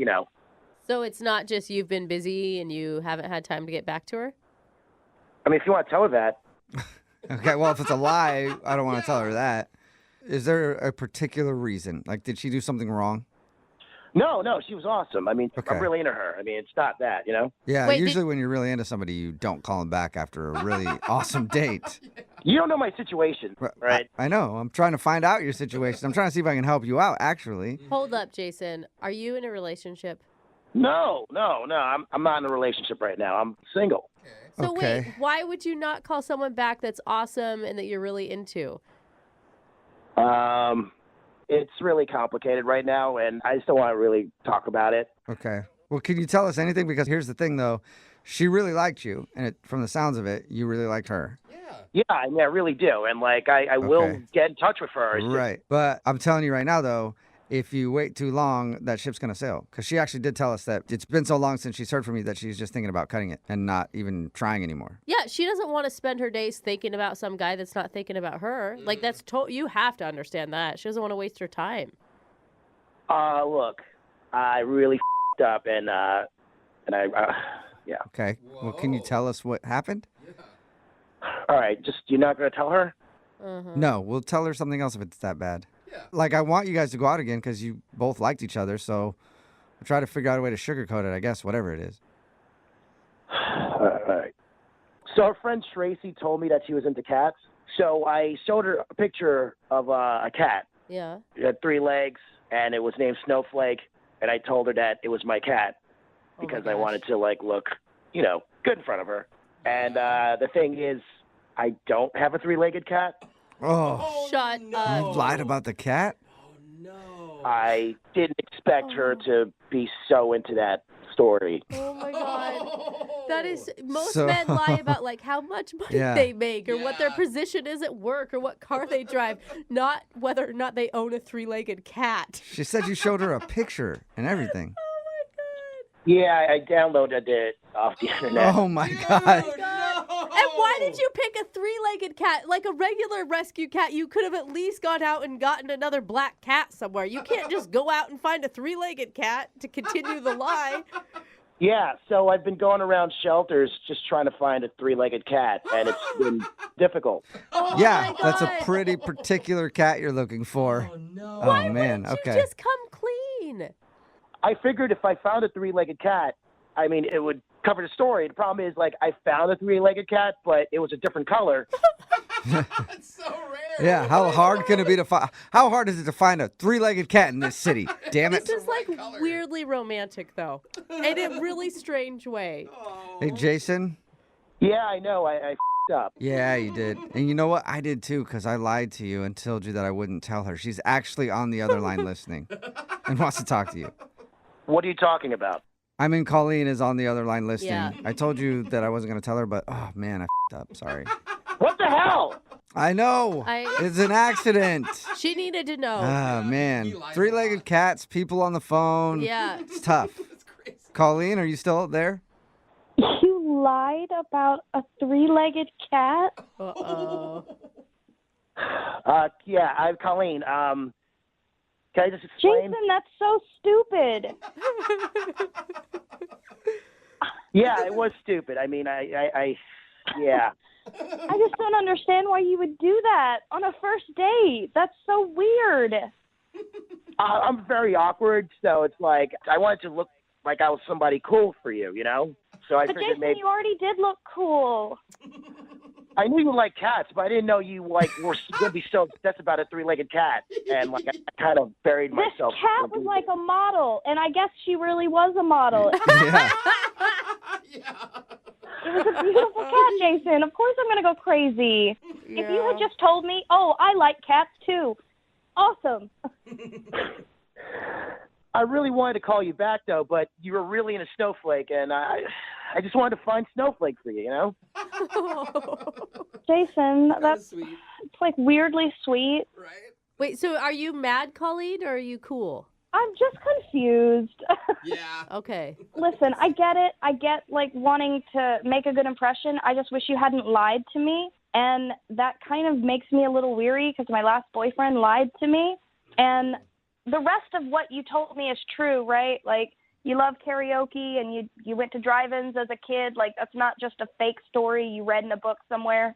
Speaker 5: So it's not just you've been busy and you haven't had time to get back to her?
Speaker 15: I mean, if you want to tell her that.
Speaker 4: Okay, well, if it's a lie, I don't want to tell her that. Is there a particular reason? Like, did she do something wrong?
Speaker 15: No, she was awesome. I mean, I'm really into her. I mean, it's not that,
Speaker 4: Yeah, usually when you're really into somebody, you don't call them back after a really awesome date.
Speaker 15: You don't know my situation, right?
Speaker 4: I know. I'm trying to find out your situation. I'm trying to see if I can help you out, actually.
Speaker 5: Hold up, Jason. Are you in a relationship?
Speaker 15: No. I'm not in a relationship right now. I'm single.
Speaker 5: So wait, why would you not call someone back that's awesome and that you're really into?
Speaker 15: It's really complicated right now, and I just don't want to really talk about it.
Speaker 4: Okay. Well, can you tell us anything? Because here's the thing, though. She really liked you, and from the sounds of it, you really liked her.
Speaker 15: Yeah, I really do. And, I will get in touch with her.
Speaker 4: Right. But I'm telling you right now, though, if you wait too long, that ship's going to sail. Because she actually did tell us that it's been so long since she's heard from you that she's just thinking about cutting it and not even trying anymore.
Speaker 5: Yeah, she doesn't want to spend her days thinking about some guy that's not thinking about her. Like, that's you have to understand that. She doesn't want to waste her time.
Speaker 15: Look, I really f***ed up, and yeah.
Speaker 4: Okay. Whoa. Well, can you tell us what happened?
Speaker 15: All right, you're not going to tell her?
Speaker 4: No, we'll tell her something else if it's that bad. Like, I want you guys to go out again because you both liked each other, so we'll try to figure out a way to sugarcoat it, I guess, whatever it is.
Speaker 15: All right. So our friend Tracy told me that she was into cats, so I showed her a picture of a cat.
Speaker 5: Yeah.
Speaker 15: It had 3 legs, and it was named Snowflake, and I told her that it was my cat because I wanted to, look, good in front of her. And the thing is, I don't have a 3-legged cat.
Speaker 4: Oh,
Speaker 5: shut up.
Speaker 4: You lied about the cat?
Speaker 15: I didn't expect her to be so into that story.
Speaker 5: Oh, my God. That is, most men lie about, how much money they make or what their position is at work or what car they drive, not whether or not they own a 3-legged cat.
Speaker 4: She said you showed her a picture and everything.
Speaker 15: Yeah, I downloaded it off the internet.
Speaker 4: Oh, my God.
Speaker 5: And why did you pick a 3-legged cat? Like a regular rescue cat, you could have at least gone out and gotten another black cat somewhere. You can't just go out and find a 3-legged cat to continue the lie.
Speaker 15: Yeah, so I've been going around shelters just trying to find a three-legged cat, and it's been difficult.
Speaker 4: Yeah, that's a pretty particular cat you're looking for. Oh,
Speaker 5: no. Why
Speaker 4: man.
Speaker 5: wouldn't you
Speaker 4: Okay.
Speaker 5: just come clean?
Speaker 15: I figured if I found a three-legged cat, I mean, it would cover the story. The problem is, like, I found a three-legged cat, but it was a different color.
Speaker 14: That's so rare.
Speaker 4: Yeah, how hard can it be to find? How hard is it to find a three-legged cat in this city? Damn it!
Speaker 5: This is like weirdly romantic, though, in a really strange way.
Speaker 4: Hey, Jason.
Speaker 15: Yeah, I know. I f***ed up.
Speaker 4: Yeah, you did, and you know what? I did too, because I lied to you and told you that I wouldn't tell her. She's actually on the other line listening, and wants to talk to you.
Speaker 15: What are you talking about?
Speaker 4: I mean, Colleen is on the other line listening.
Speaker 5: Yeah.
Speaker 4: I told you that I wasn't going to tell her, but oh man, I f***ed up. Sorry.
Speaker 15: What the hell?
Speaker 4: I know. It's an accident.
Speaker 5: She needed to know.
Speaker 4: Ah, man. Three-legged cats, people on the phone.
Speaker 5: Yeah.
Speaker 4: It's tough. Colleen, are you still there?
Speaker 13: You lied about a three-legged cat?
Speaker 5: Uh-oh.
Speaker 15: Yeah, I'm Colleen. Can I just explain?
Speaker 13: Jason, that's so stupid.
Speaker 15: Yeah, it was stupid. I mean, yeah.
Speaker 13: I just don't understand why you would do that on a first date. That's so weird.
Speaker 15: I'm very awkward, so it's like I wanted to look like I was somebody cool for you, you know? So I
Speaker 13: But
Speaker 15: figured
Speaker 13: Jason,
Speaker 15: maybe
Speaker 13: you already did look cool.
Speaker 15: I knew you like cats, but I didn't know you like were going to be so obsessed about a three-legged cat, and like I kind of buried
Speaker 13: This
Speaker 15: myself.
Speaker 13: cat was like a model, and I guess she really was a model.
Speaker 4: Yeah.
Speaker 13: It was a beautiful cat, Jason. Of course I'm going to go crazy. If you had just told me, oh, I like cats too. Awesome.
Speaker 15: I really wanted to call you back, though, but you were really in a snowflake, and I just wanted to find snowflake for you, you know?
Speaker 13: Jason, that's sweet. It's like weirdly sweet.
Speaker 5: Wait, so are you mad, Colleen, or are you cool?
Speaker 13: I'm just confused.
Speaker 14: Yeah.
Speaker 5: Okay.
Speaker 13: Listen, I get it. I get, like, wanting to make a good impression. I just wish you hadn't lied to me. And that kind of makes me a little weary because my last boyfriend lied to me. And the rest of what you told me is true, right? Like, you love karaoke and you went to drive-ins as a kid. Like, that's not just a fake story you read in a book somewhere.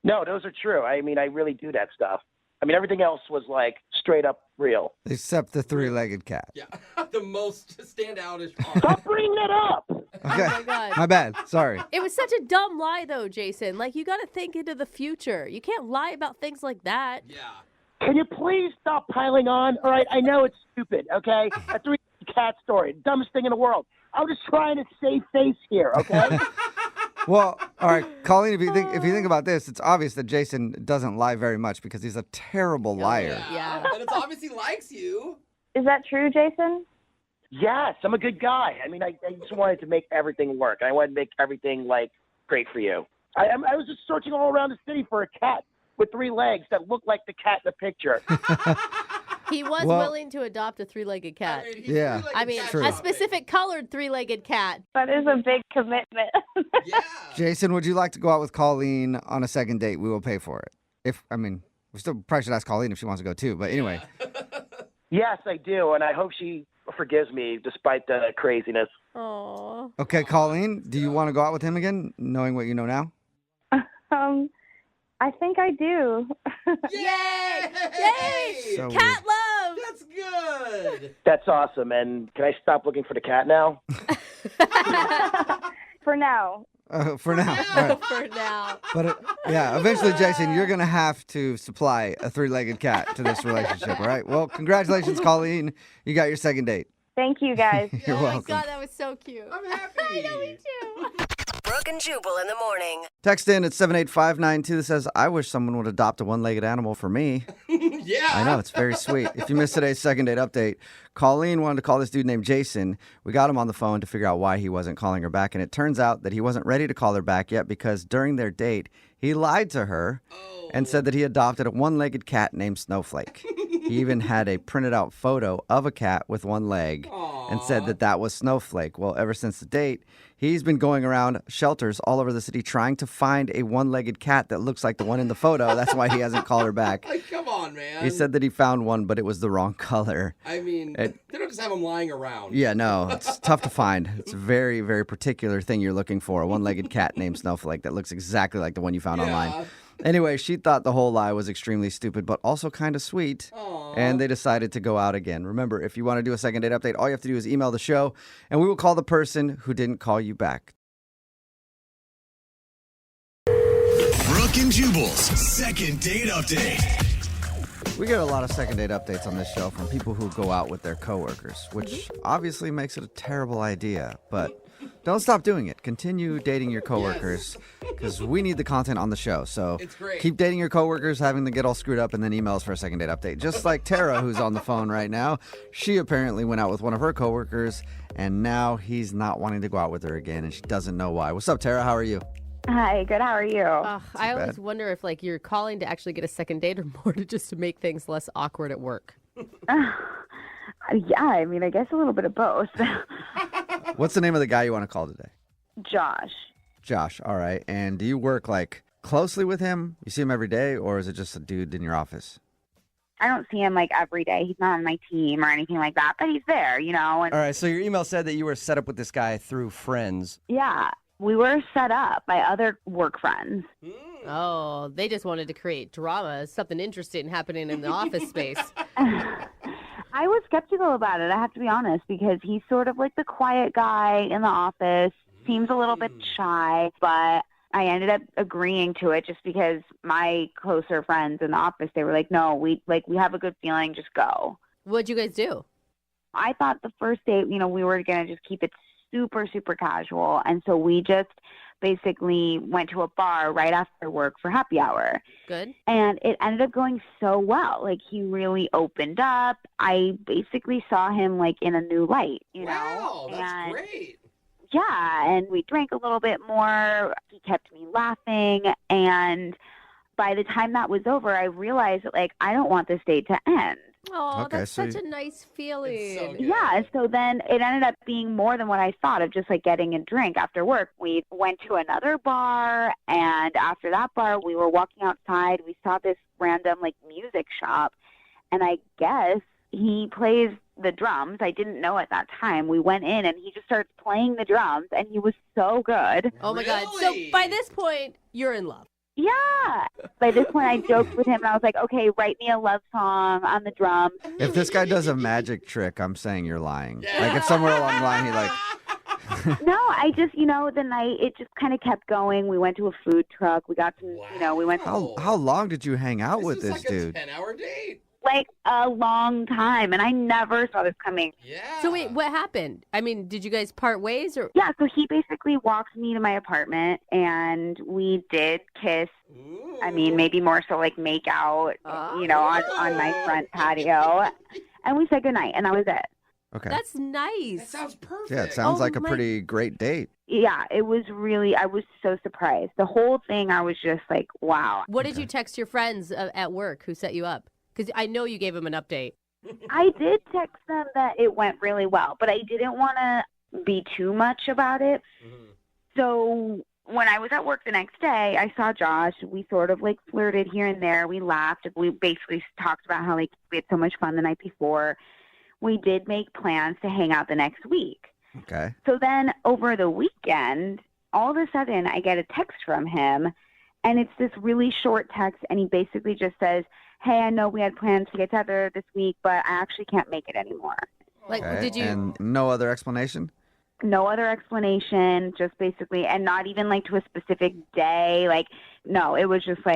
Speaker 15: No, those are true. I mean, I really do that stuff. I mean, everything else was, like, straight up real.
Speaker 4: Except the three-legged cat.
Speaker 14: Yeah. The most standoutish part.
Speaker 15: Stop bringing that up!
Speaker 4: Okay.
Speaker 5: Oh, my God.
Speaker 4: My bad. Sorry.
Speaker 5: It was such a dumb lie, though, Jason. Like, you got to think into the future. You can't lie about things like that.
Speaker 14: Yeah.
Speaker 15: Can you please stop piling on? All right, I know it's stupid, okay? A three-legged cat story, dumbest thing in the world. I'm just trying to save face here, okay?
Speaker 4: Well, all right, Colleen, if you think about this, it's obvious that Jason doesn't lie very much because he's a terrible liar.
Speaker 5: Yeah.
Speaker 14: And it's obvious he likes you.
Speaker 13: Is that true, Jason?
Speaker 15: Yes, I'm a good guy. I mean, I just wanted to make everything work. I wanted to make everything, like, great for you. I was just searching all around the city for a cat with three legs that looked like the cat in the picture.
Speaker 5: He was willing to adopt a three-legged cat.
Speaker 4: Yeah.
Speaker 5: I mean,
Speaker 4: True.
Speaker 5: a specific colored three-legged cat.
Speaker 13: That is a big commitment.
Speaker 14: Yeah.
Speaker 4: Jason, would you like to go out with Colleen on a second date? We will pay for it. We still probably should ask Colleen if she wants to go too. But anyway.
Speaker 15: Yes, I do, and I hope she forgives me despite the craziness.
Speaker 5: Aww.
Speaker 4: Okay, Colleen, do you want to go out with him again, knowing what you know now?
Speaker 13: I think I do.
Speaker 5: Yay! Yay!
Speaker 4: So
Speaker 5: Cat love!
Speaker 14: That's good.
Speaker 15: That's awesome, and can I stop looking for the cat now?
Speaker 13: For now.
Speaker 4: For now. All right.
Speaker 5: For now.
Speaker 4: But eventually, Jason, you're going to have to supply a three-legged cat to this relationship, all right? Well, congratulations, Colleen. You got your second date.
Speaker 13: Thank you, guys.
Speaker 4: You're
Speaker 5: Oh, my
Speaker 4: welcome.
Speaker 5: God, that was so cute.
Speaker 14: I'm happy.
Speaker 5: I know, me too.
Speaker 8: Brooke and Jubal in the morning.
Speaker 4: Text in at 78592 that says, I wish someone would adopt a one-legged animal for me.
Speaker 14: Yeah.
Speaker 4: I know, it's very sweet. If you missed today's second date update, Colleen wanted to call this dude named Jason. We got him on the phone to figure out why he wasn't calling her back, and it turns out that he wasn't ready to call her back yet because during their date, he lied to her and said that he adopted a one-legged cat named Snowflake. He even had a printed out photo of a cat with one leg and said that was Snowflake. Well, ever since the date, he's been going around shelters all over the city trying to find a one-legged cat that looks like the one in the photo. That's why he hasn't called her back.
Speaker 14: Like, come on, man.
Speaker 4: He said that he found one, but it was the wrong color.
Speaker 14: I mean, they don't just have them lying around.
Speaker 4: Yeah, no, it's tough to find. It's a very, very particular thing you're looking for, a one-legged cat named Snowflake that looks exactly like the one you found online. Anyway, she thought the whole lie was extremely stupid, but also kind of sweet.
Speaker 14: Aww.
Speaker 4: And they decided to go out again. Remember, if you want to do a second date update, all you have to do is email the show, and we will call the person who didn't call you back.
Speaker 3: Brooke and Jubal's second date update.
Speaker 4: We get a lot of second date updates on this show from people who go out with their coworkers, which obviously makes it a terrible idea, but don't stop doing it. Continue dating your coworkers because we need the content on the show. So keep dating your coworkers, having them get all screwed up, and then emails for a second date update. Just like Tara, who's on the phone right now. She apparently went out with one of her coworkers, and now he's not wanting to go out with her again, and she doesn't know why. What's up, Tara? How are you?
Speaker 6: Hi, good. How are you?
Speaker 5: I always wonder if you're calling to actually get a second date or more to make things less awkward at work.
Speaker 6: Yeah, I mean, I guess a little bit of both.
Speaker 4: What's the name of the guy you want to call today?
Speaker 6: Josh.
Speaker 4: Josh, all right. And do you work closely with him? You see him every day, or is it just a dude in your office?
Speaker 6: I don't see him every day. He's not on my team or anything like that, but he's there, And,
Speaker 16: all right, so your email said that you were set up with this guy through friends.
Speaker 6: Yeah, we were set up by other work friends.
Speaker 5: Oh, they just wanted to create drama, something interesting happening in the office space.
Speaker 6: I was skeptical about it, I have to be honest, because he's sort of like the quiet guy in the office, seems a little bit shy, but I ended up agreeing to it just because my closer friends in the office, they were like, no, we have a good feeling, just go.
Speaker 5: What'd you guys do?
Speaker 6: I thought the first date, we were going to just keep it super, super casual, and so we just basically went to a bar right after work for happy hour.
Speaker 5: Good.
Speaker 6: And it ended up going so well. He really opened up. I basically saw him in a new light,
Speaker 14: Wow, that's great.
Speaker 6: Yeah, and we drank a little bit more. He kept me laughing, and by the time that was over, I realized I don't want this date to end.
Speaker 5: Oh, that's such a nice feeling.
Speaker 6: Yeah, so then it ended up being more than what I thought of just getting a drink after work. We went to another bar, and after that bar, we were walking outside. We saw this random music shop, and I guess he plays the drums. I didn't know at that time. We went in, and he just starts playing the drums, and he was so good.
Speaker 5: Oh, my God. So by this point, you're in love.
Speaker 6: Yeah. By this point, I joked with him, and I was like, okay, write me a love song on the drums.
Speaker 4: If this guy does a magic trick, I'm saying you're lying. If somewhere along the line he
Speaker 6: No, I just, the night, it just kind of kept going. We went to a food truck. We got some, we went to...
Speaker 4: How long did you hang out with this dude?
Speaker 14: A 10-hour date.
Speaker 6: A long time, and I never saw this coming.
Speaker 14: Yeah.
Speaker 5: So wait, what happened? I mean, did you guys part ways or?
Speaker 6: Yeah, so he basically walked me to my apartment, and we did kiss.
Speaker 14: Ooh.
Speaker 6: I mean, maybe more so make out, on my front patio, and we said goodnight, and that was it.
Speaker 4: Okay.
Speaker 5: That's nice.
Speaker 14: That sounds perfect.
Speaker 4: Yeah, it sounds like a pretty great date.
Speaker 6: Yeah, it was really, I was so surprised. The whole thing, I was just wow.
Speaker 5: What did you text your friends at work who set you up? Because I know you gave him an update.
Speaker 6: I did text them that it went really well, but I didn't want to be too much about it. Mm-hmm. So when I was at work the next day, I saw Josh. We sort of flirted here and there. We laughed. We basically talked about how we had so much fun the night before. We did make plans to hang out the next week.
Speaker 4: Okay.
Speaker 6: So then over the weekend, all of a sudden I get a text from him, and it's this really short text, and he basically just says, hey, I know we had plans to get together this week, but I actually can't make it anymore.
Speaker 5: Did you?
Speaker 4: And no other explanation?
Speaker 6: No other explanation, just basically, and not even to a specific day. No, it was just